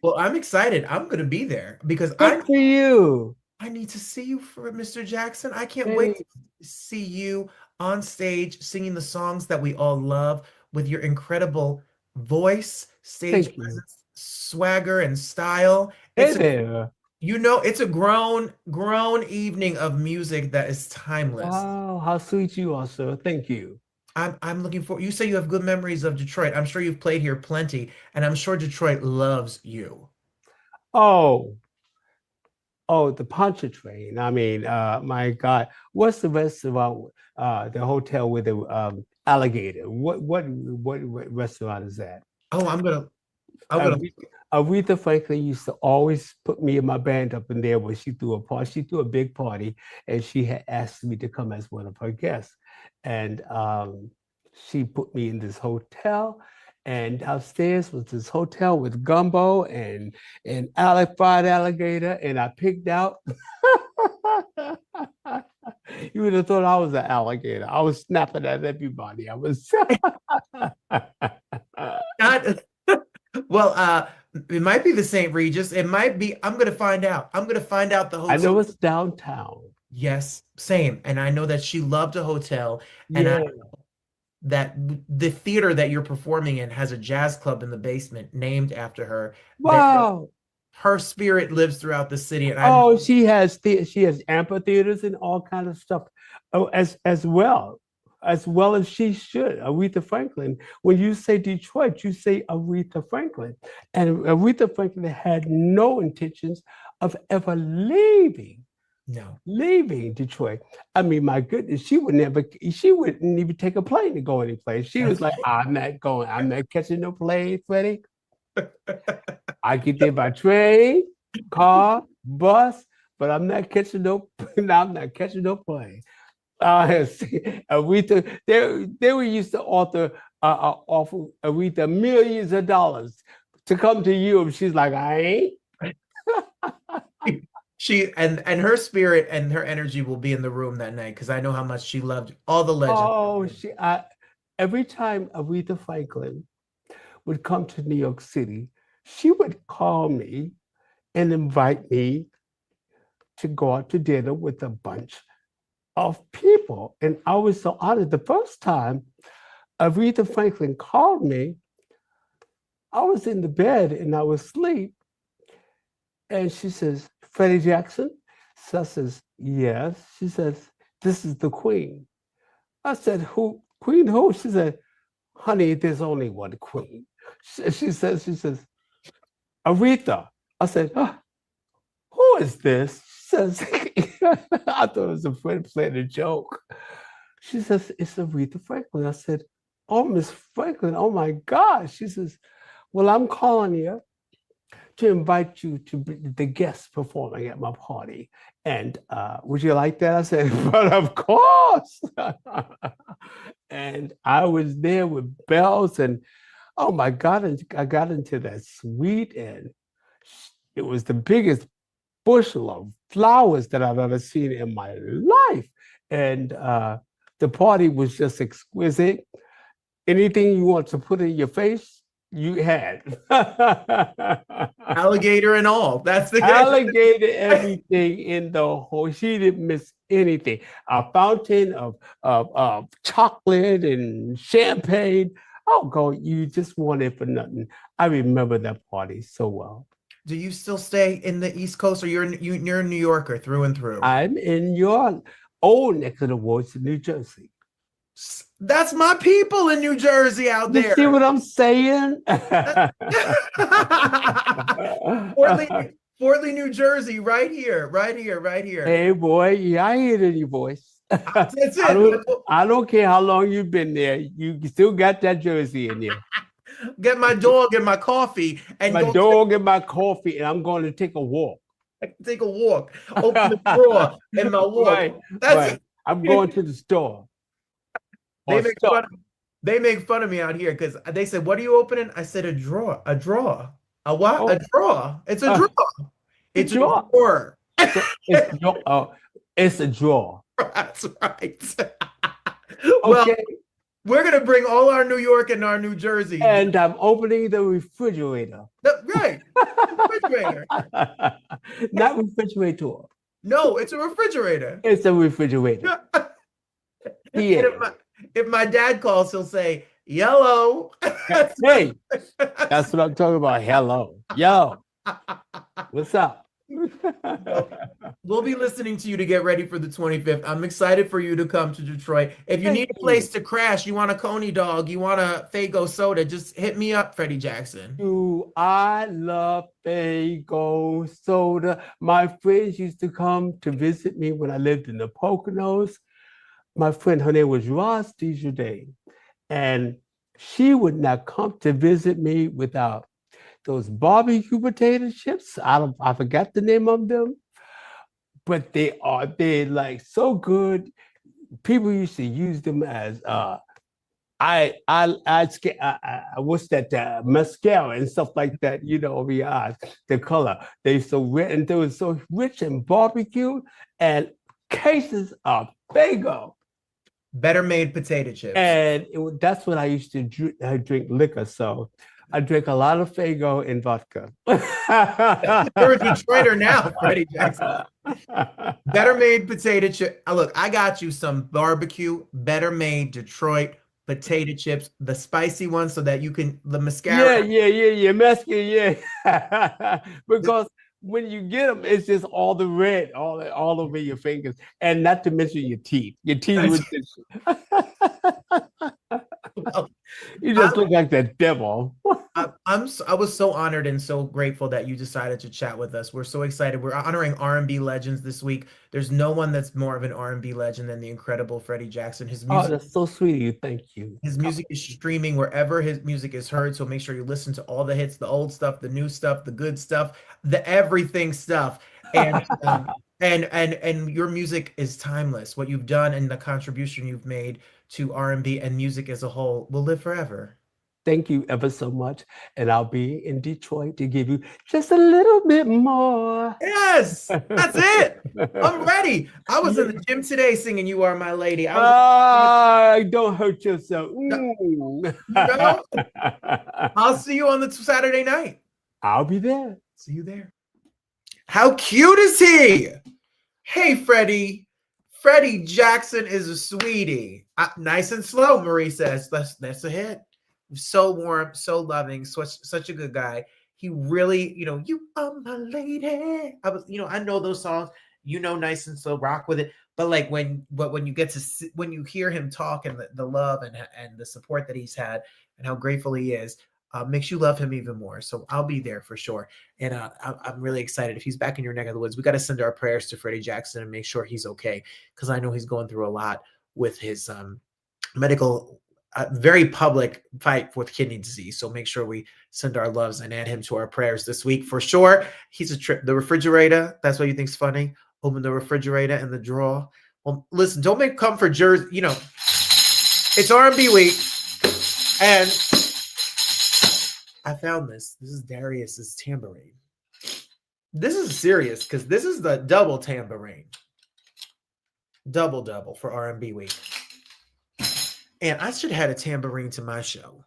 S2: Well, I'm excited. I'm going to be there because
S3: Good for you.
S2: I need to see you for Mr. Jackson. I can't wait to see you on stage singing the songs that we all love with your incredible voice, stage presence, swagger, and style.
S3: Hey there.
S2: It's a grown evening of music that is timeless.
S3: Oh, how sweet you are, sir. Thank you.
S2: I'm looking for, you say you have good memories of Detroit. I'm sure you've played here plenty, and I'm sure Detroit loves you.
S3: Oh, the Pontchartrain. I mean, my God, what's the restaurant? The hotel with the alligator. What restaurant is that?
S2: Oh, I'm gonna.
S3: Aretha Franklin used to always put me and my band up in there when she threw a party. She threw a big party, and she had asked me to come as one of her guests. And she put me in this hotel, and downstairs was this hotel with gumbo and fried alligator, and I picked out. You would have thought I was an alligator. I was snapping at everybody. I was.
S2: Well, it might be the St. Regis. It might be. I'm going to find out. I'm going to find out the hotel.
S3: I know it's downtown.
S2: Yes, same. And I know that she loved a hotel. And I know that the theater that you're performing in has a jazz club in the basement named after her.
S3: Wow.
S2: Her spirit lives throughout the city. And
S3: she has amphitheaters and all kinds of stuff as well as she should. Aretha Franklin. When you say Detroit, you say Aretha Franklin. And Aretha Franklin had no intentions of ever leaving Detroit. I mean, my goodness, she wouldn't even take a plane to go anyplace. She was like, I'm not catching no plane, Freddie. I get there by train, car, bus, but I'm not catching no plane. Aretha, they were used to offer Aretha millions of dollars to come to Europe. She's like, I ain't.
S2: She and her spirit and her energy will be in the room that night because I know how much she loved all the legends.
S3: Oh, every time Aretha Franklin would come to New York City, she would call me and invite me to go out to dinner with a bunch of people. And I was so honored. The first time Aretha Franklin called me, I was in the bed and I was asleep. And she says, Freddie Jackson? So I says, yes. She says, this is the Queen. I said, who? Queen who? She said, honey, there's only one Queen. She says, Aretha. I said, who is this? She says, I thought it was a friend playing a joke. She says, it's Aretha Franklin. I said, oh, Miss Franklin, oh my God. She says, well, I'm calling you to invite you to be the guest performing at my party. And would you like that? I said, but of course. And I was there with bells and oh my God, and I got into that suite and it was the biggest bushel of flowers that I've ever seen in my life. And the party was just exquisite. Anything you want to put in your face, you had.
S2: Alligator and all. That's the
S3: Alligator everything in the whole. She didn't miss anything. A fountain of chocolate and champagne. Oh, God, you just want it for nothing. I remember that party so well.
S2: Do you still stay in the East Coast, or you're a New Yorker through and through?
S3: I'm in your old neck of the woods in New Jersey.
S2: That's my people in New Jersey out
S3: You
S2: there.
S3: see what I'm saying?
S2: Fort Lee, New Jersey, right here, right here, right here.
S3: Hey, boy, yeah, I hear it in your voice.
S2: That's it.
S3: I don't care how long you've been there. You still got that Jersey in there.
S2: Get my dog and my coffee, and
S3: My dog and my coffee, and I'm going to take a walk.
S2: take a walk. Open the drawer and my walk.
S3: Right,
S2: That's
S3: right.
S2: it.
S3: I'm going to the store.
S2: They make fun of me out here because they said, "What are you opening?" I said, "A drawer, a drawer, a what? A drawer. It's a drawer. It's a drawer.
S3: It's a drawer."
S2: That's right. Well,
S3: Okay.
S2: we're gonna bring all our New York and our New Jersey.
S3: And I'm opening the refrigerator.
S2: Right, refrigerator.
S3: Not refrigerator.
S2: No, it's a refrigerator.
S3: It's a refrigerator. Yeah.
S2: If my dad calls, he'll say, "Yellow."
S3: Hey, that's what I'm talking about. Hello. Yo. What's up?
S2: We'll be listening to you to get ready for the 25th. I'm excited for you to come to Detroit. If you need a place to crash, you want a Coney dog, you want a Faygo soda, just hit me up, Freddie Jackson.
S3: I love Faygo soda. My friends used to come to visit me when I lived in the Poconos. My friend, her name was Ross Desjardins, and she would not come to visit me without those barbecue potato chips. I forgot the name of them, but they're like so good. People used to use them as what's that mascara and stuff like that, over your eyes. The color they so red, and they were so rich in barbecue, and cases of Faygo.
S2: Better made potato chips.
S3: And that's what I used to drink liquor. So I drink a lot of Faygo and vodka.
S2: You're a Detroiter now, Freddie Jackson. Better made potato chip. Look, I got you some barbecue, better made Detroit potato chips, the spicy ones, so that you can, the mascara.
S3: Yeah. Mascara, yeah. Because when you get them, it's just all the red, all over your fingers, and not to mention your teeth. Your teeth would just, you just look like the devil.
S2: I was so honored and so grateful that you decided to chat with us. We're so excited. We're honoring R&B legends this week. There's no one that's more of an R&B legend than the incredible Freddie Jackson. His music,
S3: that's so sweet of you. Thank you.
S2: His music is streaming wherever his music is heard. So make sure you listen to all the hits, the old stuff, the new stuff, the good stuff, the everything stuff. And and your music is timeless. What you've done and the contribution you've made to R&B and music as a whole will live forever.
S3: Thank you ever so much. And I'll be in Detroit to give you just a little bit more.
S2: Yes, that's it. I'm ready. I was in the gym today singing "You Are My Lady."
S3: Don't hurt yourself.
S2: I'll see you on the Saturday night.
S3: I'll be there.
S2: See you there. How cute is he? Hey, Freddie. Freddie Jackson is a sweetie. Nice and slow, Marie says. That's a hit. So warm, so loving, such a good guy. He really, "You Are My Lady." I know those songs. Nice and slow, rock with it. But like when you hear him talk and the love and the support that he's had and how grateful he is, makes you love him even more. So I'll be there for sure. And I'm really excited. If he's back in your neck of the woods, we got to send our prayers to Freddie Jackson and make sure he's okay, because I know he's going through a lot with his medical. Very public fight with kidney disease. So make sure we send our loves and add him to our prayers this week for sure. He's a trip. The refrigerator, that's what you think's funny. Open the refrigerator and the drawer. Well, listen, don't make come for Jersey. It's R&B week. And I found this. This is Darius's tambourine. This is serious because this is the double tambourine. Double for R&B week. And I should have had a tambourine to my show.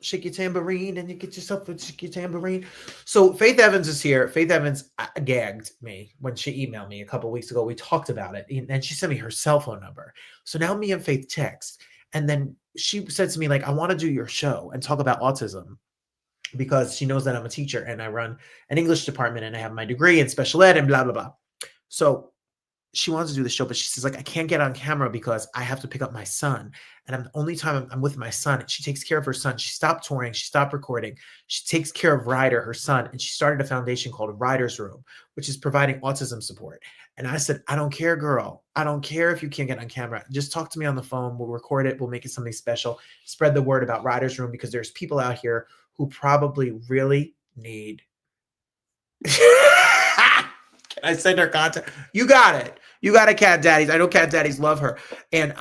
S2: Shake your tambourine and you get yourself a shake your tambourine. So Faith Evans is here. Faith Evans gagged me when she emailed me a couple weeks ago. We talked about it and she sent me her cell phone number. So now me and Faith text. And then she said to me, like, I want to do your show and talk about autism because she knows that I'm a teacher and I run an English department and I have my degree in special ed and blah, blah, blah. So she wants to do the show, but she says, like, I can't get on camera because I have to pick up my son. And I'm the only time I'm with my son. And she takes care of her son. She stopped touring. She stopped recording. She takes care of Ryder, her son. And she started a foundation called Ryder's Room, which is providing autism support. And I said, I don't care, girl. I don't care if you can't get on camera. Just talk to me on the phone. We'll record it. We'll make it something special. Spread the word about Ryder's Room because there's people out here who probably really need. Can I send her contact? You got it. You got it, Cat Daddies. I know Cat Daddies love her. And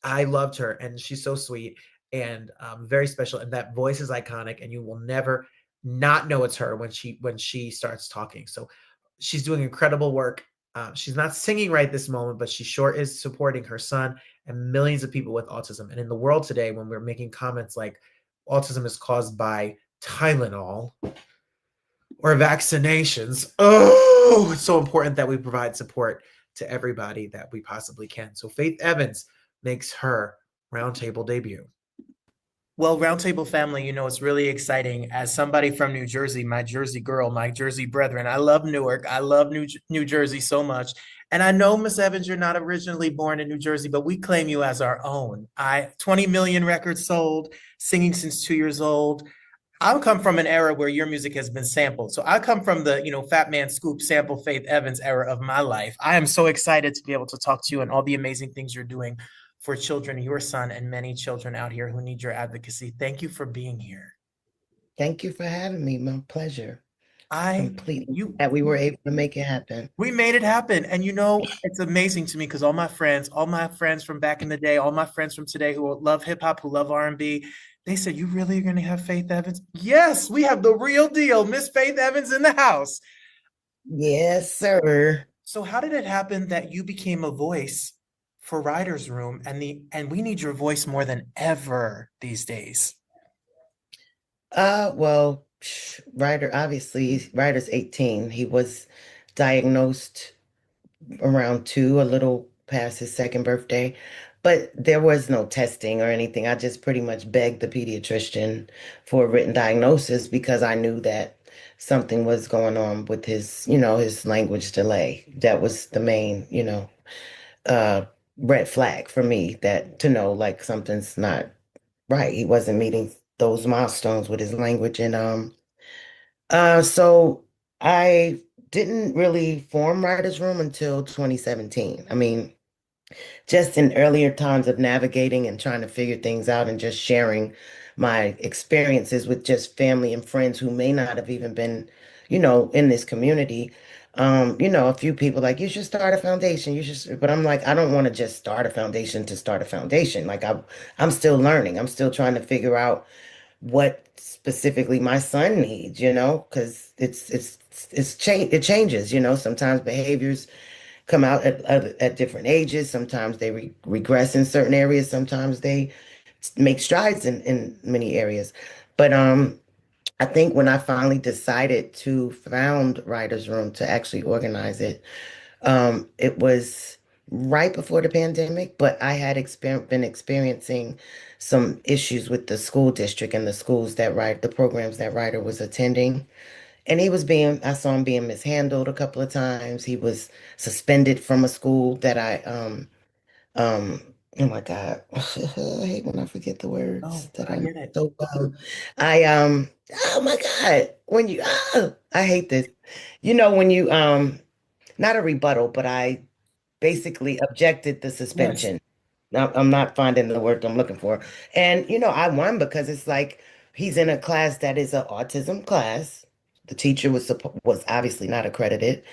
S2: I loved her. And she's so sweet and very special. And that voice is iconic. And you will never not know it's her when she starts talking. So she's doing incredible work. She's not singing right this moment, but she sure is supporting her son and millions of people with autism. And in the world today, when we're making comments like autism is caused by Tylenol or vaccinations. Oh, it's so important that we provide support to everybody that we possibly can. So Faith Evans makes her Roundtable debut. Well, Roundtable family, you know, it's really exciting. As somebody from New Jersey, my Jersey girl, my Jersey brethren, I love Newark. I love New Jersey so much. And I know, Miss Evans, you're not originally born in New Jersey, but we claim you as our own. 20 million records sold, singing since 2 years old. I come from an era where your music has been sampled. So I come from the, Fat Man Scoop sample Faith Evans era of my life. I am so excited to be able to talk to you and all the amazing things you're doing for children, your son, and many children out here who need your advocacy. Thank you for being here.
S5: Thank you for having me. My pleasure.
S2: Completely.
S5: That we were able to make it happen.
S2: We made it happen. And it's amazing to me because all my friends from back in the day, all my friends from today who love hip hop, who love R&B, they said, you really are going to have Faith Evans? Yes, we have the real deal. Miss Faith Evans in the house.
S5: Yes, sir.
S2: So how did it happen that you became a voice for Ryder's Room and we need your voice more than ever these days?
S5: Well, Ryder's 18. He was diagnosed around 2, a little past his 2nd birthday. But there was no testing or anything. I just pretty much begged the pediatrician for a written diagnosis because I knew that something was going on with his language delay. That was the main, red flag for me to know like something's not right. He wasn't meeting those milestones with his language. And so I didn't really form Writer's Room until 2017. I mean, just in earlier times of navigating and trying to figure things out and just sharing my experiences with just family and friends who may not have even been, in this community. A few people like, you should start a foundation. But I'm like, I don't want to just start a foundation to start a foundation. Like I'm still learning. I'm still trying to figure out what specifically my son needs, because it changes, sometimes behaviors come out at different ages. Sometimes they regress in certain areas. Sometimes they make strides in many areas. But I think when I finally decided to found Writer's Room to actually organize it, it was right before the pandemic, but I had been experiencing some issues with the school district and the schools the programs that Ryder was attending. And I saw him being mishandled a couple of times. He was suspended from a school that um, oh my God, I hate when I forget the words that I
S2: get it.
S5: so well. Oh my God, I hate this. When you, not a rebuttal, but I basically objected the suspension.
S2: Yes.
S5: Now, I'm not finding the word I'm looking for. And, I won because it's like he's in a class that is an autism class. The teacher was obviously not accredited.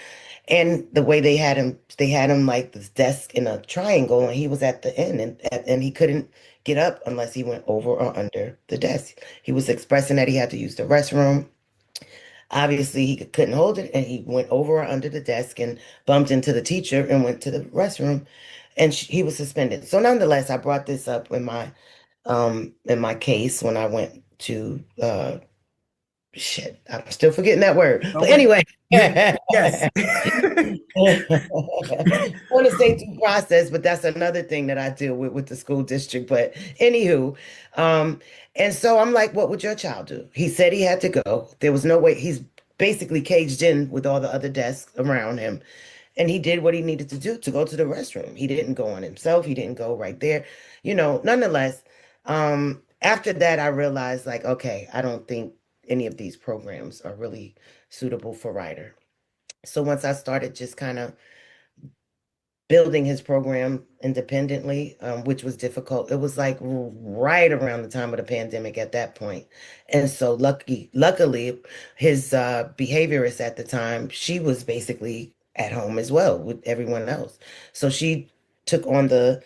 S5: And the way they had him like this desk in a triangle, and he was at the end, and he couldn't get up unless he went over or under the desk. He was expressing that he had to use the restroom. Obviously, he couldn't hold it, and he went over or under the desk and bumped into the teacher and went to the restroom. and he was suspended. So nonetheless, I brought this up in my case when I went to shit, I'm still forgetting that word. But
S2: Okay.
S5: anyway,
S2: Yes.
S5: I want to say due process, but that's another thing that I deal with the school district. But anywho, um, and so I'm like, what would your child do? He said he had to go. There was no way. He's basically caged in with all the other desks around him. And he did what he needed to do to go to the restroom. He didn't go on himself. He didn't go right there. Nonetheless, after that, I realized like, okay, I don't think any of these programs are really suitable for Ryder. So once I started just kind of building his program independently, which was difficult. It was like right around the time of the pandemic at that point. And so luckily, his behaviorist at the time, she was basically at home as well with everyone else. So she took on the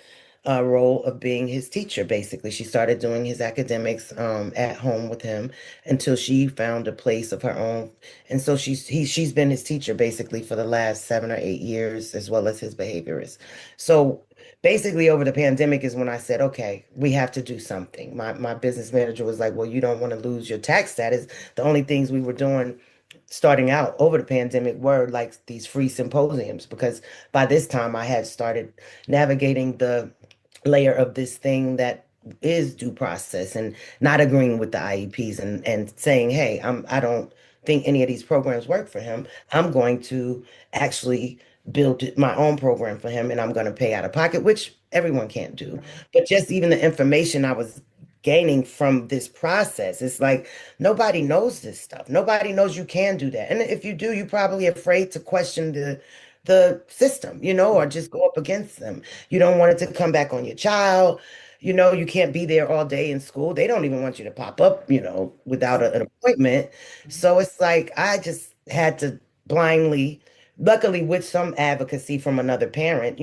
S5: role of being his teacher, basically. She started doing his academics at home with him until she found a place of her own. And so she's been his teacher basically for the last 7 or 8 years, as well as his behaviorist. So basically over the pandemic is when I said, okay, we have to do something. My business manager was like, well, you don't want to lose your tax status. The only things we were doing starting out over the pandemic were like these free symposiums, because by this time I had started navigating the layer of this thing that is due process and not agreeing with the IEPs and saying, hey, I don't think any of these programs work for him. I'm going to actually build my own program for him, and I'm going to pay out of pocket, which everyone can't do. But just even the information I was gaining from this process, it's like nobody knows this stuff. Nobody knows you can do that. And if you do, you're probably afraid to question the system, or just go up against them. You don't want it to come back on your child. You can't be there all day in school. They don't even want you to pop up, without an appointment. So it's like I just had to blindly, luckily with some advocacy from another parent,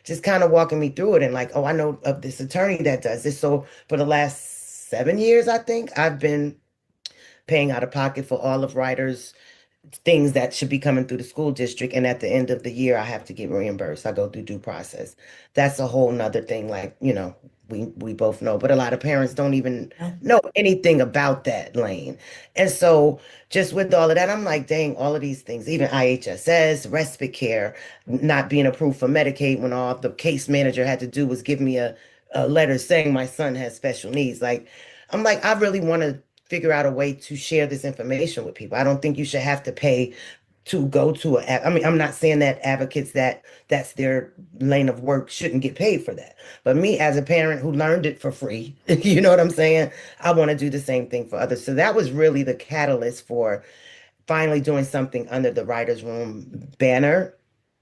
S5: just kind of walking me through it and like, oh, I know of this attorney that does this. So for the last 7 years, I think I've been paying out of pocket for all of Ryder's things that should be coming through the school district. And at the end of the year, I have to get reimbursed. I go through due process. That's a whole nother thing, like, we both know, but a lot of parents don't even know anything about that lane. And so just with all of that, I'm like, dang, all of these things, even IHSS, respite care, not being approved for Medicaid when all the case manager had to do was give me a letter saying my son has special needs. Like, I'm like, I really want to figure out a way to share this information with people. I don't think you should have to pay to go to I mean, I'm not saying that advocates that's their lane of work shouldn't get paid for that. But me as a parent who learned it for free, you know what I'm saying? I want to do the same thing for others. So that was really the catalyst for finally doing something under the Writers Room banner.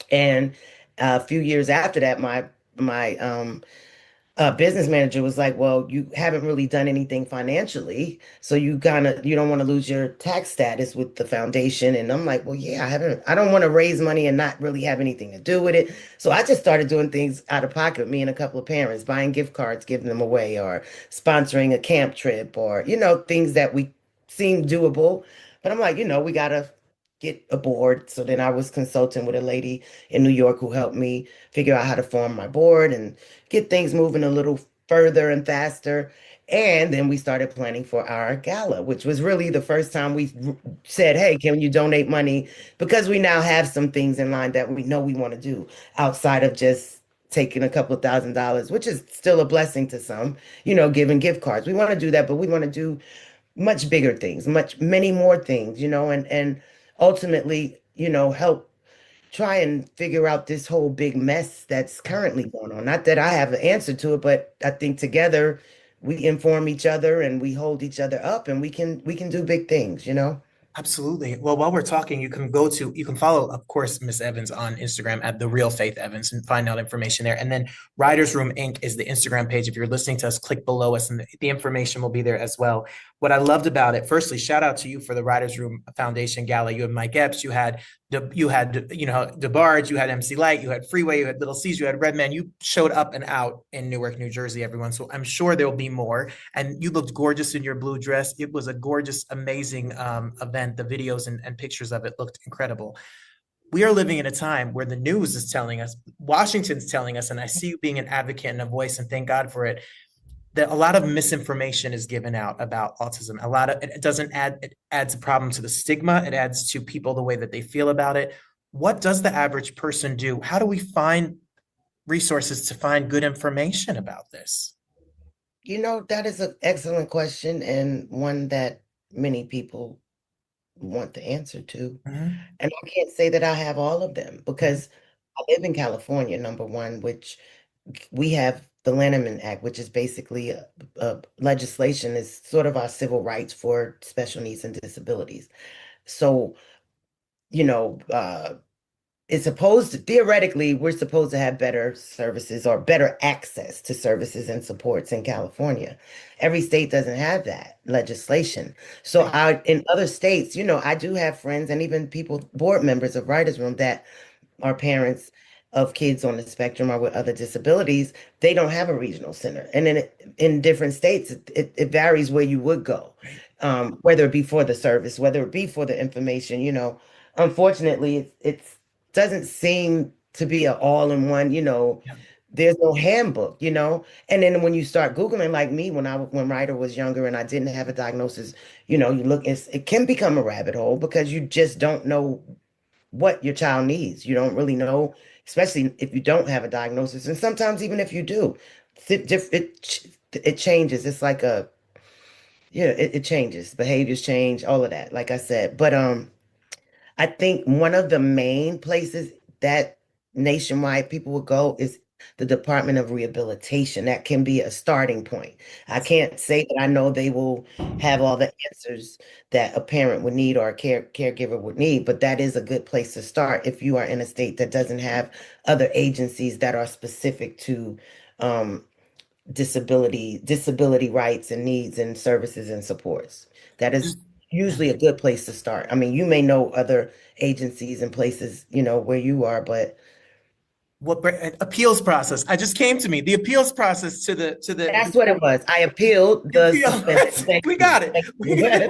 S5: And a few years after that, my business manager was like, well, you haven't really done anything financially, so you don't want to lose your tax status with the foundation. And I'm like, well, yeah, I don't want to raise money and not really have anything to do with it. So I just started doing things out of pocket, me and a couple of parents, buying gift cards, giving them away, or sponsoring a camp trip, or, things that we seem doable. But I'm like, we gotta get a board. So then I was consulting with a lady in New York who helped me figure out how to form my board and get things moving a little further and faster. And then we started planning for our gala, which was really the first time we said, hey, can you donate money? Because we now have some things in line that we know we want to do outside of just taking a couple of $1,000s, which is still a blessing to some, giving gift cards. We want to do that, but we want to do much bigger things, many more things, and ultimately, help try and figure out this whole big mess that's currently going on. Not that I have an answer to it, but I think together we inform each other and we hold each other up, and we can do big things.
S2: Absolutely. Well, while we're talking, you can follow, of course, Miss Evans on Instagram at The Real Faith Evans and find out information there. And then Writers Room Inc. is the Instagram page. If you're listening to us, click below us and the information will be there as well. What I loved about it, firstly, shout out to you for the Writers Room Foundation Gala. You had Mike Epps, you had DeBarge, you had MC Light, you had Freeway, you had Little C's, you had Redman. You showed up and out in Newark, New Jersey, everyone. So I'm sure there will be more. And you looked gorgeous in your blue dress. It was a gorgeous, amazing event. The videos and pictures of it looked incredible. we are living in a time where the news is telling us, Washington's telling us, and I see you being an advocate and a voice, and thank God for it, that a lot of misinformation is given out about autism. A lot of it doesn't add, it adds a problem to the stigma. It adds to people the way that they feel about it. What does the average person do? How do we find resources to find good information about this?
S5: That is an excellent question and one that many people want the answer to.
S2: Mhm.
S5: And I can't say that I have all of them
S2: Mhm.
S5: because I live in California, number one, which we have the Lanham Act, which is basically a legislation, is sort of our civil rights for special needs and disabilities. So, you know, it's supposed to, theoretically, we're supposed to have better services or better access to services and supports in California. Every state doesn't have that legislation. So in other states, I do have friends and even people, board members of Writers Room that are parents of kids on the spectrum or with other disabilities. They don't have a regional center. And in different states, it varies where you would go, whether it be for the service, whether it be for the information. Unfortunately, it's doesn't seem to be an all-in-one,
S2: Yeah.
S5: there's no handbook. And then when you start Googling, like me, when Ryder was younger and I didn't have a diagnosis, you look, it can become a rabbit hole because you just don't know what your child needs. You don't really know, especially if you don't have a diagnosis. And sometimes even if you do, it changes. It's like it changes. Behaviors change, all of that, like I said. But I think one of the main places that nationwide people will go is the Department of Rehabilitation. That can be a starting point. I can't say that I know they will have all the answers that a parent would need or a caregiver would need, but that is a good place to start if you are in a state that doesn't have other agencies that are specific to um, disability rights and needs and services and supports. That is usually a good place to start. I mean, you may know other agencies and places, where you are, but
S2: What appeals process? I just came to me. The appeals process to the
S5: that's what it was. I appealed the
S2: appeal.
S5: suspension. Thank
S2: We
S5: you.
S2: got it.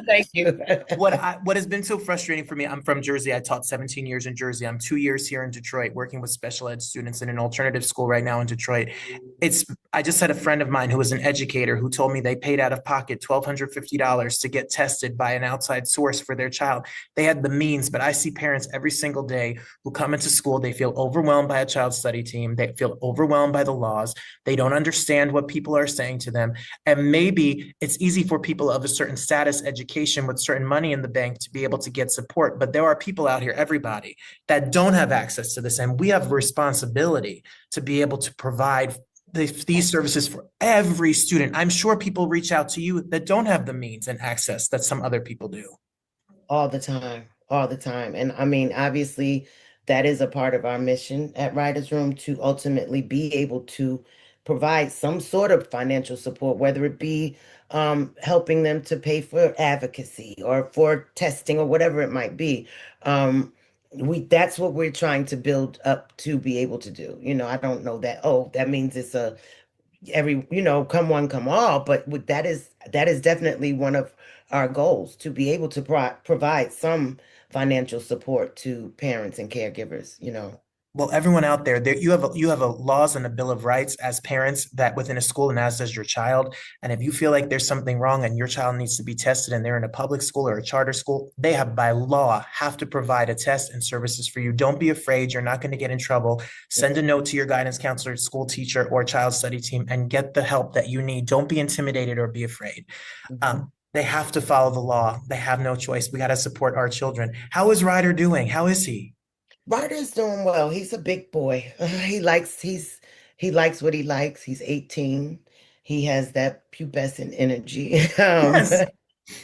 S5: Thank you. Thank you.
S2: What has been so frustrating for me, I'm from Jersey. I taught 17 years in Jersey. I'm 2 years here in Detroit working with special ed students in an alternative school right now in Detroit. I just had a friend of mine who was an educator who told me they paid out of pocket $1,250 to get tested by an outside source for their child. They had the means, but I see parents every single day who come into school. They feel overwhelmed by a child study team. They feel overwhelmed by the laws. They don't understand what people are saying to them. And maybe it's easy for people of a certain status, education with certain money in the bank to be able to get support. But there are people out here, everybody, that don't have access to this. And we have a responsibility to be able to provide these services for every student. I'm sure people reach out to you that don't have the means and access that some other people do.
S5: All the time, all the time. And I mean, obviously, that is a part of our mission at Writers Room to ultimately be able to provide some sort of financial support, whether it be helping them to pay for advocacy or for testing or whatever it might be. That's what we're trying to build up to be able to do. I don't know that, oh, that means it's a come one, come all, but that is definitely one of our goals to be able to provide some financial support to parents and caregivers.
S2: Well, everyone out there, you have a laws and a bill of rights as parents that within a school, and as does your child. And if you feel like there's something wrong and your child needs to be tested and they're in a public school or a charter school, they have by law have to provide a test and services for you. Don't be afraid. You're not going to get in trouble. Send a note to your guidance counselor, school teacher, or child study team and get the help that you need. Don't be intimidated or be afraid. They have to follow the law. They have no choice. We got to support our children. How is Ryder doing? How is he?
S5: Ryder's doing well. He's a big boy. He likes what he likes. He's 18. He has that pubescent energy.
S2: Yes.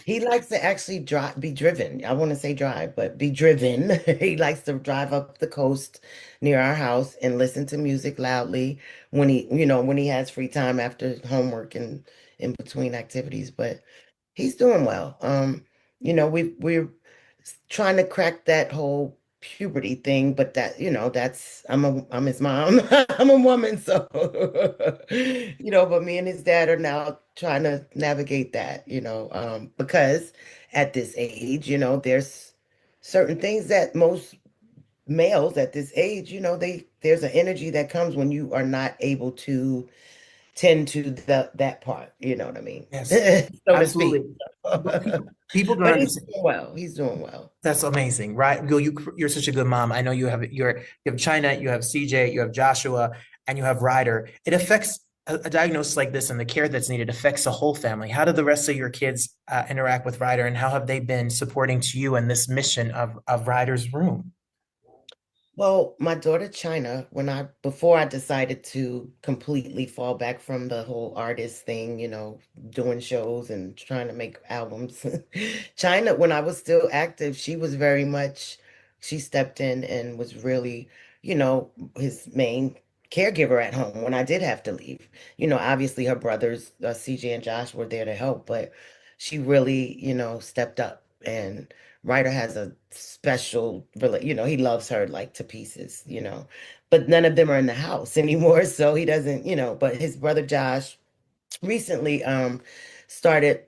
S5: He likes to actually be driven. I want to say drive, but be driven. He likes to drive up the coast near our house and listen to music loudly when he has free time after homework and in between activities. But he's doing well. We're trying to crack that whole puberty thing, but that's I'm his mom. I'm a woman, so but me and his dad are now trying to navigate that, because at this age, there's certain things that most males at this age, there's an energy that comes when you are not able to tend to that part, you know what I mean?
S2: Yes,
S5: So to speak.
S2: absolutely. But people don't
S5: But he's
S2: understand.
S5: doing well. He's doing well.
S2: That's amazing, right? Gil, you're such a good mom. I know you have China, you have CJ, you have Joshua, and you have Ryder. It affects a diagnosis like this and the care that's needed affects the whole family. How do the rest of your kids interact with Ryder, and how have they been supporting to you in this mission of Ryder's Room?
S5: Well, my daughter China, before I decided to completely fall back from the whole artist thing, doing shows and trying to make albums. China, when I was still active, she stepped in and was really, his main caregiver at home when I did have to leave. Obviously her brothers, CJ and Josh were there to help, but she really, stepped up. And Ryder has a special, he loves her like to pieces, but none of them are in the house anymore. So he doesn't, but his brother Josh recently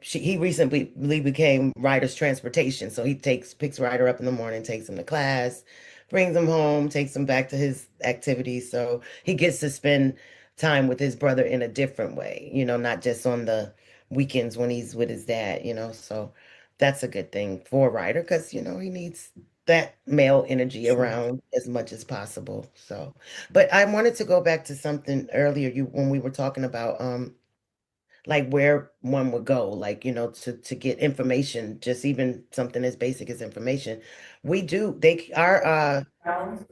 S5: he recently became Ryder's transportation. So he picks Ryder up in the morning, takes him to class, brings him home, takes him back to his activities. So he gets to spend time with his brother in a different way, not just on the weekends when he's with his dad, so that's a good thing for Ryder because he needs that male energy
S2: Sure.
S5: around as much as possible. So, but I wanted to go back to something earlier when we were talking about like where one would go, like, to get information, just even something as basic as information. We do, they are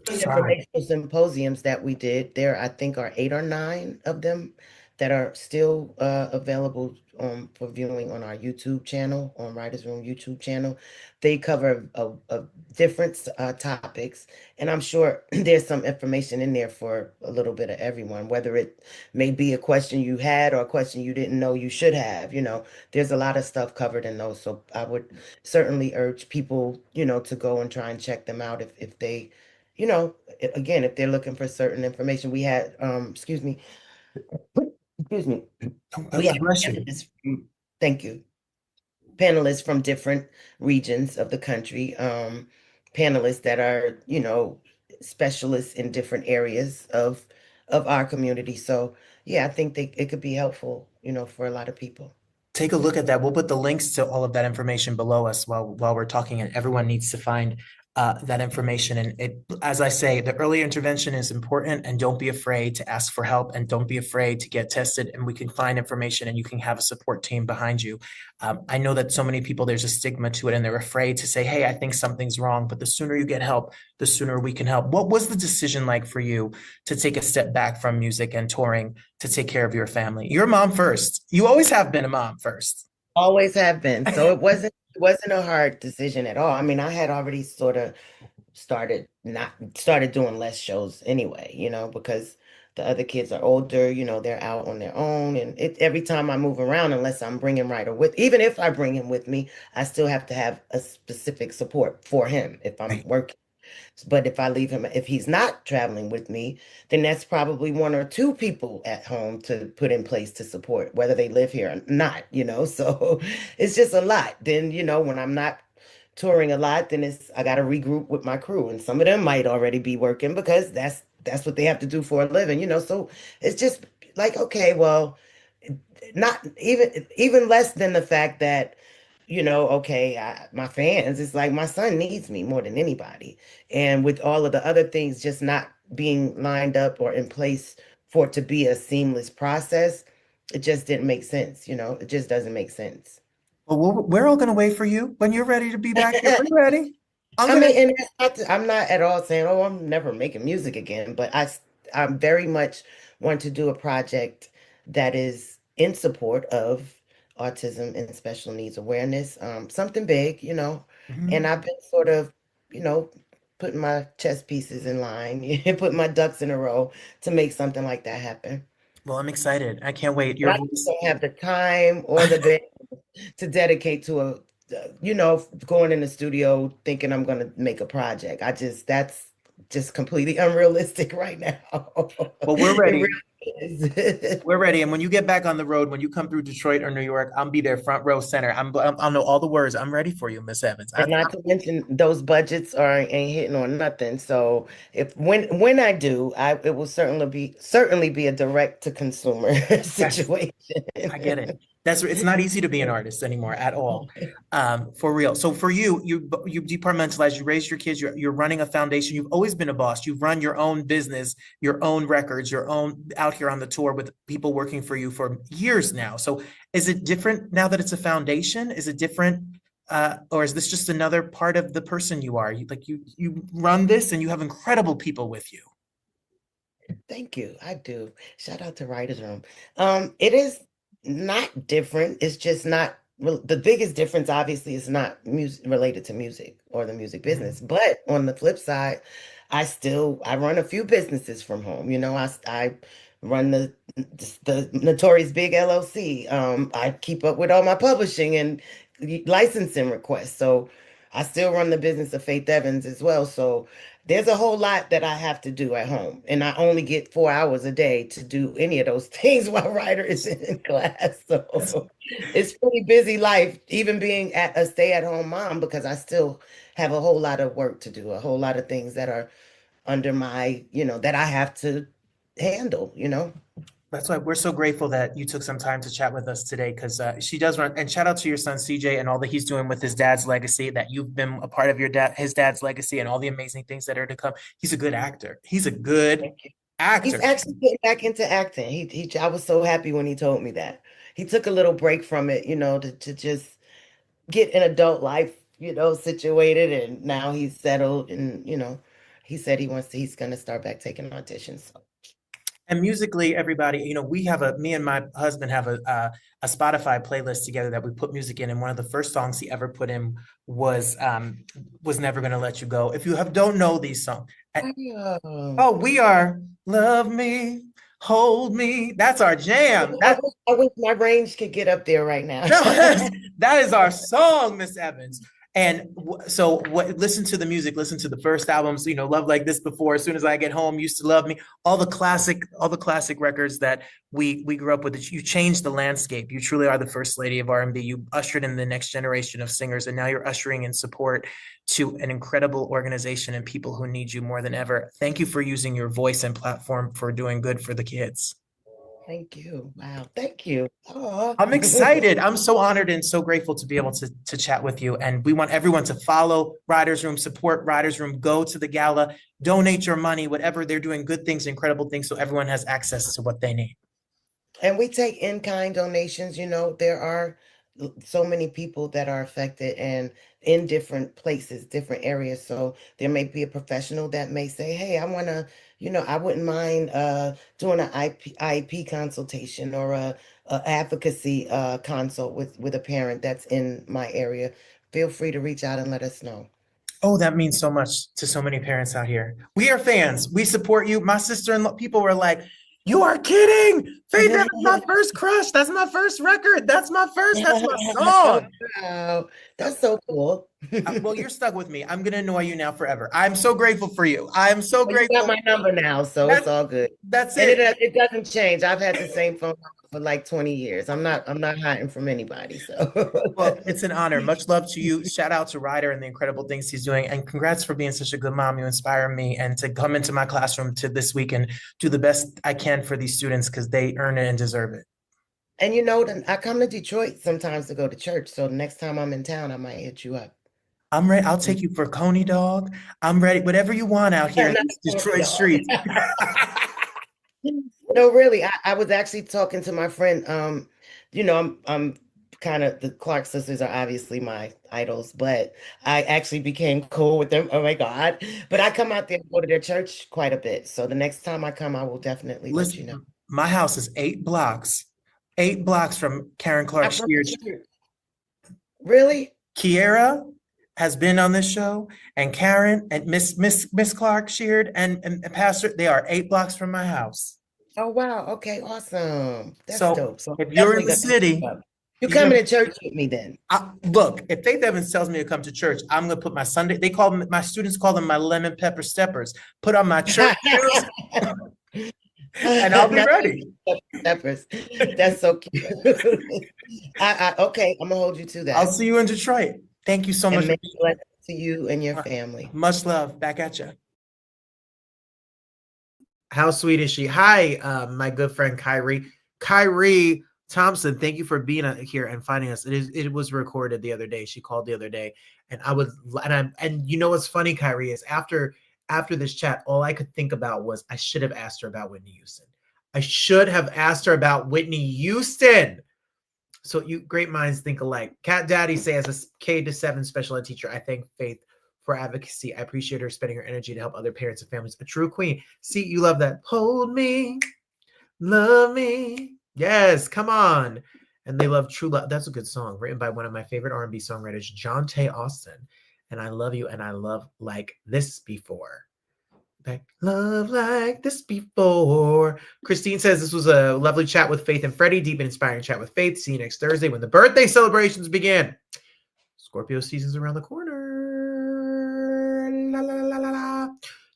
S2: Sorry.
S5: informational symposiums that we did. There, I think, are 8 or 9 of them that are still available for viewing on our YouTube channel, on Writers Room YouTube channel. They cover different topics, and I'm sure there's some information in there for a little bit of everyone, whether it may be a question you had or a question you didn't know you should have. There's a lot of stuff covered in those. So I would certainly urge people, to go and try and check them out if they, again, if they're looking for certain information. We had, excuse me, we
S2: God
S5: had
S2: bless you.
S5: panelists thank you, panelists from different regions of the country, panelists that are, specialists in different areas of our community. So yeah, I think it could be helpful, for a lot of people.
S2: Take a look at that. We'll put the links to all of that information below us while we're talking, and everyone needs to find that information. And as I say, the early intervention is important, and don't be afraid to ask for help, and don't be afraid to get tested. And we can find information, and you can have a support team behind you. I know that so many people, there's a stigma to it, and they're afraid to say, "Hey, I think something's wrong." But the sooner you get help, the sooner we can help. What was the decision like for you to take a step back from music and touring to take care of your family? Your mom first. You always have been a mom first.
S5: Always have been. So it wasn't a hard decision at all. I mean, I had already sort of started doing less shows anyway, because the other kids are older, they're out on their own. And every time I move around, unless I'm bringing Ryder even if I bring him with me, I still have to have a specific support for him if I'm
S2: Right.
S5: working. But if he's not traveling with me, then that's probably 1 or 2 people at home to put in place to support, whether they live here or not, So it's just a lot. Then, when I'm not touring a lot, then I got to regroup with my crew. And some of them might already be working because that's what they have to do for a living, So it's just like, okay, well, not even less than the fact that okay, my fans, it's like my son needs me more than anybody. And with all of the other things just not being lined up or in place for it to be a seamless process, it just didn't make sense. It just doesn't make sense.
S2: Well, we're all going to wait for you when you're ready to be back here. We're ready. I'm
S5: I
S2: going
S5: mean,
S2: to.
S5: and I'm not at all saying, oh, I'm never making music again, but I'm very much want to do a project that is in support of autism and special needs awareness, something big, and
S2: Mhm.
S5: I've been sort of, you know, putting my chess pieces in line, putting my ducks in a row to make something like that happen.
S2: Well, I'm excited. I can't wait.
S5: But
S2: Your
S5: I just
S2: voice.
S5: don't have the time or the to dedicate to going in the studio thinking I'm going to make a project. That's just completely unrealistic right now.
S2: Well, we're
S5: It really
S2: ready.
S5: is.
S2: We're ready. And when you get back on the road, when you come through Detroit or New York, I'll be there front row center. I'll know all the words. I'm ready for you, Miss Evans.
S5: And not to mention those budgets ain't hitting on nothing. So if when I do, it will certainly be a direct to consumer
S2: Yes,
S5: situation.
S2: I get it. It's not easy to be an artist anymore at all, for real. So for you departmentalize. You raised your kids. You're running a foundation. You've always been a boss. You've run your own business, your own records, your own out here on the tour with people working for you for years now. So is it different now that it's a foundation? Is it different, or is this just another part of the person you are? You run this, and you have incredible people with you.
S5: Thank you. I do. Shout out to Writer's Room. It is not different. It's just not the biggest difference, obviously, is not music related to music or the music business. But on the flip side, I run a few businesses from home. I run the Notorious Big LLC. I keep up with all my publishing and licensing requests. So I still run the business of Faith Evans as well. So there's a whole lot that I have to do at home, and I only get 4 hours a day to do any of those things while Ryder is in class. So it's pretty busy life, even being a stay-at-home mom, because I still have a whole lot of work to do, a whole lot of things that are under my, that I have to handle.
S2: That's why we're so grateful that you took some time to chat with us today, because she does run. And shout out to your son CJ and all that he's doing with his dad's legacy. That you've been a part of his dad's legacy and all the amazing things that are to come. He's a good actor. He's a good actor.
S5: He's actually getting back into acting. I was so happy when he told me that. He took a little break from it, to just get an adult life, situated, and now he's settled, and he said he's gonna start back taking auditions. So.
S2: And musically, everybody, me and my husband have a Spotify playlist together that we put music in. And one of the first songs he ever put in was Never Gonna Let You Go. If you don't know these songs, we are Love Me, Hold Me. That's our jam.
S5: I wish my range could get up there right now.
S2: That is our song, Miss Evans. And so listen to the music, listen to the first albums, Love Like This Before, As Soon As I Get Home, Used to Love Me, all the classic records that we grew up with. You changed the landscape. You truly are the first lady of R&B. You ushered in the next generation of singers, and now you're ushering in support to an incredible organization and people who need you more than ever. Thank you for using your voice and platform for doing good for the kids.
S5: Thank you. Wow. Thank you.
S2: I'm excited. I'm so honored and so grateful to be able to chat with you. And we want everyone to follow Writer's Room, support Writer's Room, go to the gala, donate your money, whatever they're doing, good things, incredible things, so everyone has access to what they need.
S5: And we take in-kind donations. There are so many people that are affected and in different places, different areas. So there may be a professional that may say, hey, I want to, I wouldn't mind doing an IEP consultation or a advocacy consult with a parent that's in my area. Feel free to reach out and let us know.
S2: Oh, that means so much to so many parents out here. We are fans. We support you. My sister-in-law, people were like, you are kidding. Faith, that's my first crush. That's my first record. That's my song.
S5: Wow. That's so cool.
S2: Well, you're stuck with me. I'm going to annoy you now forever. I'm so grateful for you. I'm so grateful.
S5: You got my number now, so it's all good.
S2: That's it.
S5: It doesn't change. I've had the same phone number for like 20 years. I'm not hiding from anybody. So
S2: well, it's an honor. Much love to you. Shout out to Ryder and the incredible things he's doing. And congrats for being such a good mom. You inspire me, and to come into my classroom to this week and do the best I can for these students, because they earn it and deserve it.
S5: And I come to Detroit sometimes to go to church. So the next time I'm in town, I might hit you up.
S2: I'm ready. I'll take you for Coney Dog. I'm ready. Whatever you want out here in Detroit streets.
S5: No, really. I was actually talking to my friend. I'm kind of, the Clark sisters are obviously my idols, but I actually became cool with them. Oh my God. But I come out there and go to their church quite a bit. So the next time I come, I will definitely let you know.
S2: My house is 8 blocks from Karen Clark Sheard.
S5: Really?
S2: Kiera has been on this show, and Karen and Miss Clark Sheard and Pastor, they are 8 blocks from my house.
S5: Oh wow. Okay, awesome. That's
S2: so
S5: dope. So
S2: if you're in the city,
S5: you're coming to church with me then.
S2: Look, if Faith Evans tells me to come to church, I'm gonna put my Sunday, my students call them my lemon pepper steppers. Put on my church shoes. And I'll be
S5: Not
S2: ready.
S5: peppers. That's so cute. Okay, I'm gonna hold you to that.
S2: I'll see you in Detroit. Thank you so much.
S5: And many blessings to you and your family.
S2: Much love. Back at you. How sweet is she? Hi, my good friend Kyrie. Kyrie Thompson, thank you for being here and finding us. It was recorded the other day. She called the other day, and and you know what's funny, Kyrie, is after this chat, all I could think about was I should have asked her about Whitney Houston. I should have asked her about Whitney Houston. So you great minds think alike. Cat Daddy says, as a K-7 special ed teacher, I thank Faith for advocacy. I appreciate her spending her energy to help other parents and families. A true queen. See, you love that. Hold me, love me. Yes, come on. And they love True Love. That's a good song written by one of my favorite R&B songwriters, John Tay Austin. And I love you, and I love like this before. Like, love like this before. Christine says this was a lovely chat with Faith and Freddie. Deep and inspiring chat with Faith. See you next Thursday when the birthday celebrations begin. Scorpio season's around the corner. La, la, la, la, la.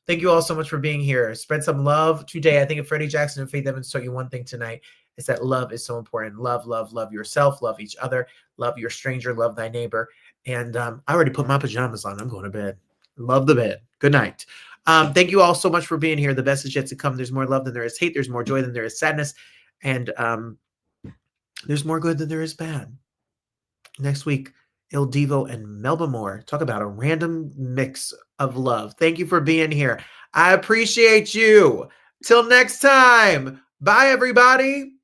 S2: Thank you all so much for being here. Spread some love today. I think if Freddie Jackson and Faith Evans taught you one thing tonight, is that love is so important. Love, love, love yourself. Love each other. Love your stranger. Love thy neighbor. And I already put my pajamas on. I'm going to bed. Love the bed. Good night. Thank you all so much for being here. The best is yet to come. There's more love than there is hate. There's more joy than there is sadness. And there's more good than there is bad. Next week, Il Divo and Melba Moore talk about a random mix of love. Thank you for being here. I appreciate you. Till next time. Bye, everybody.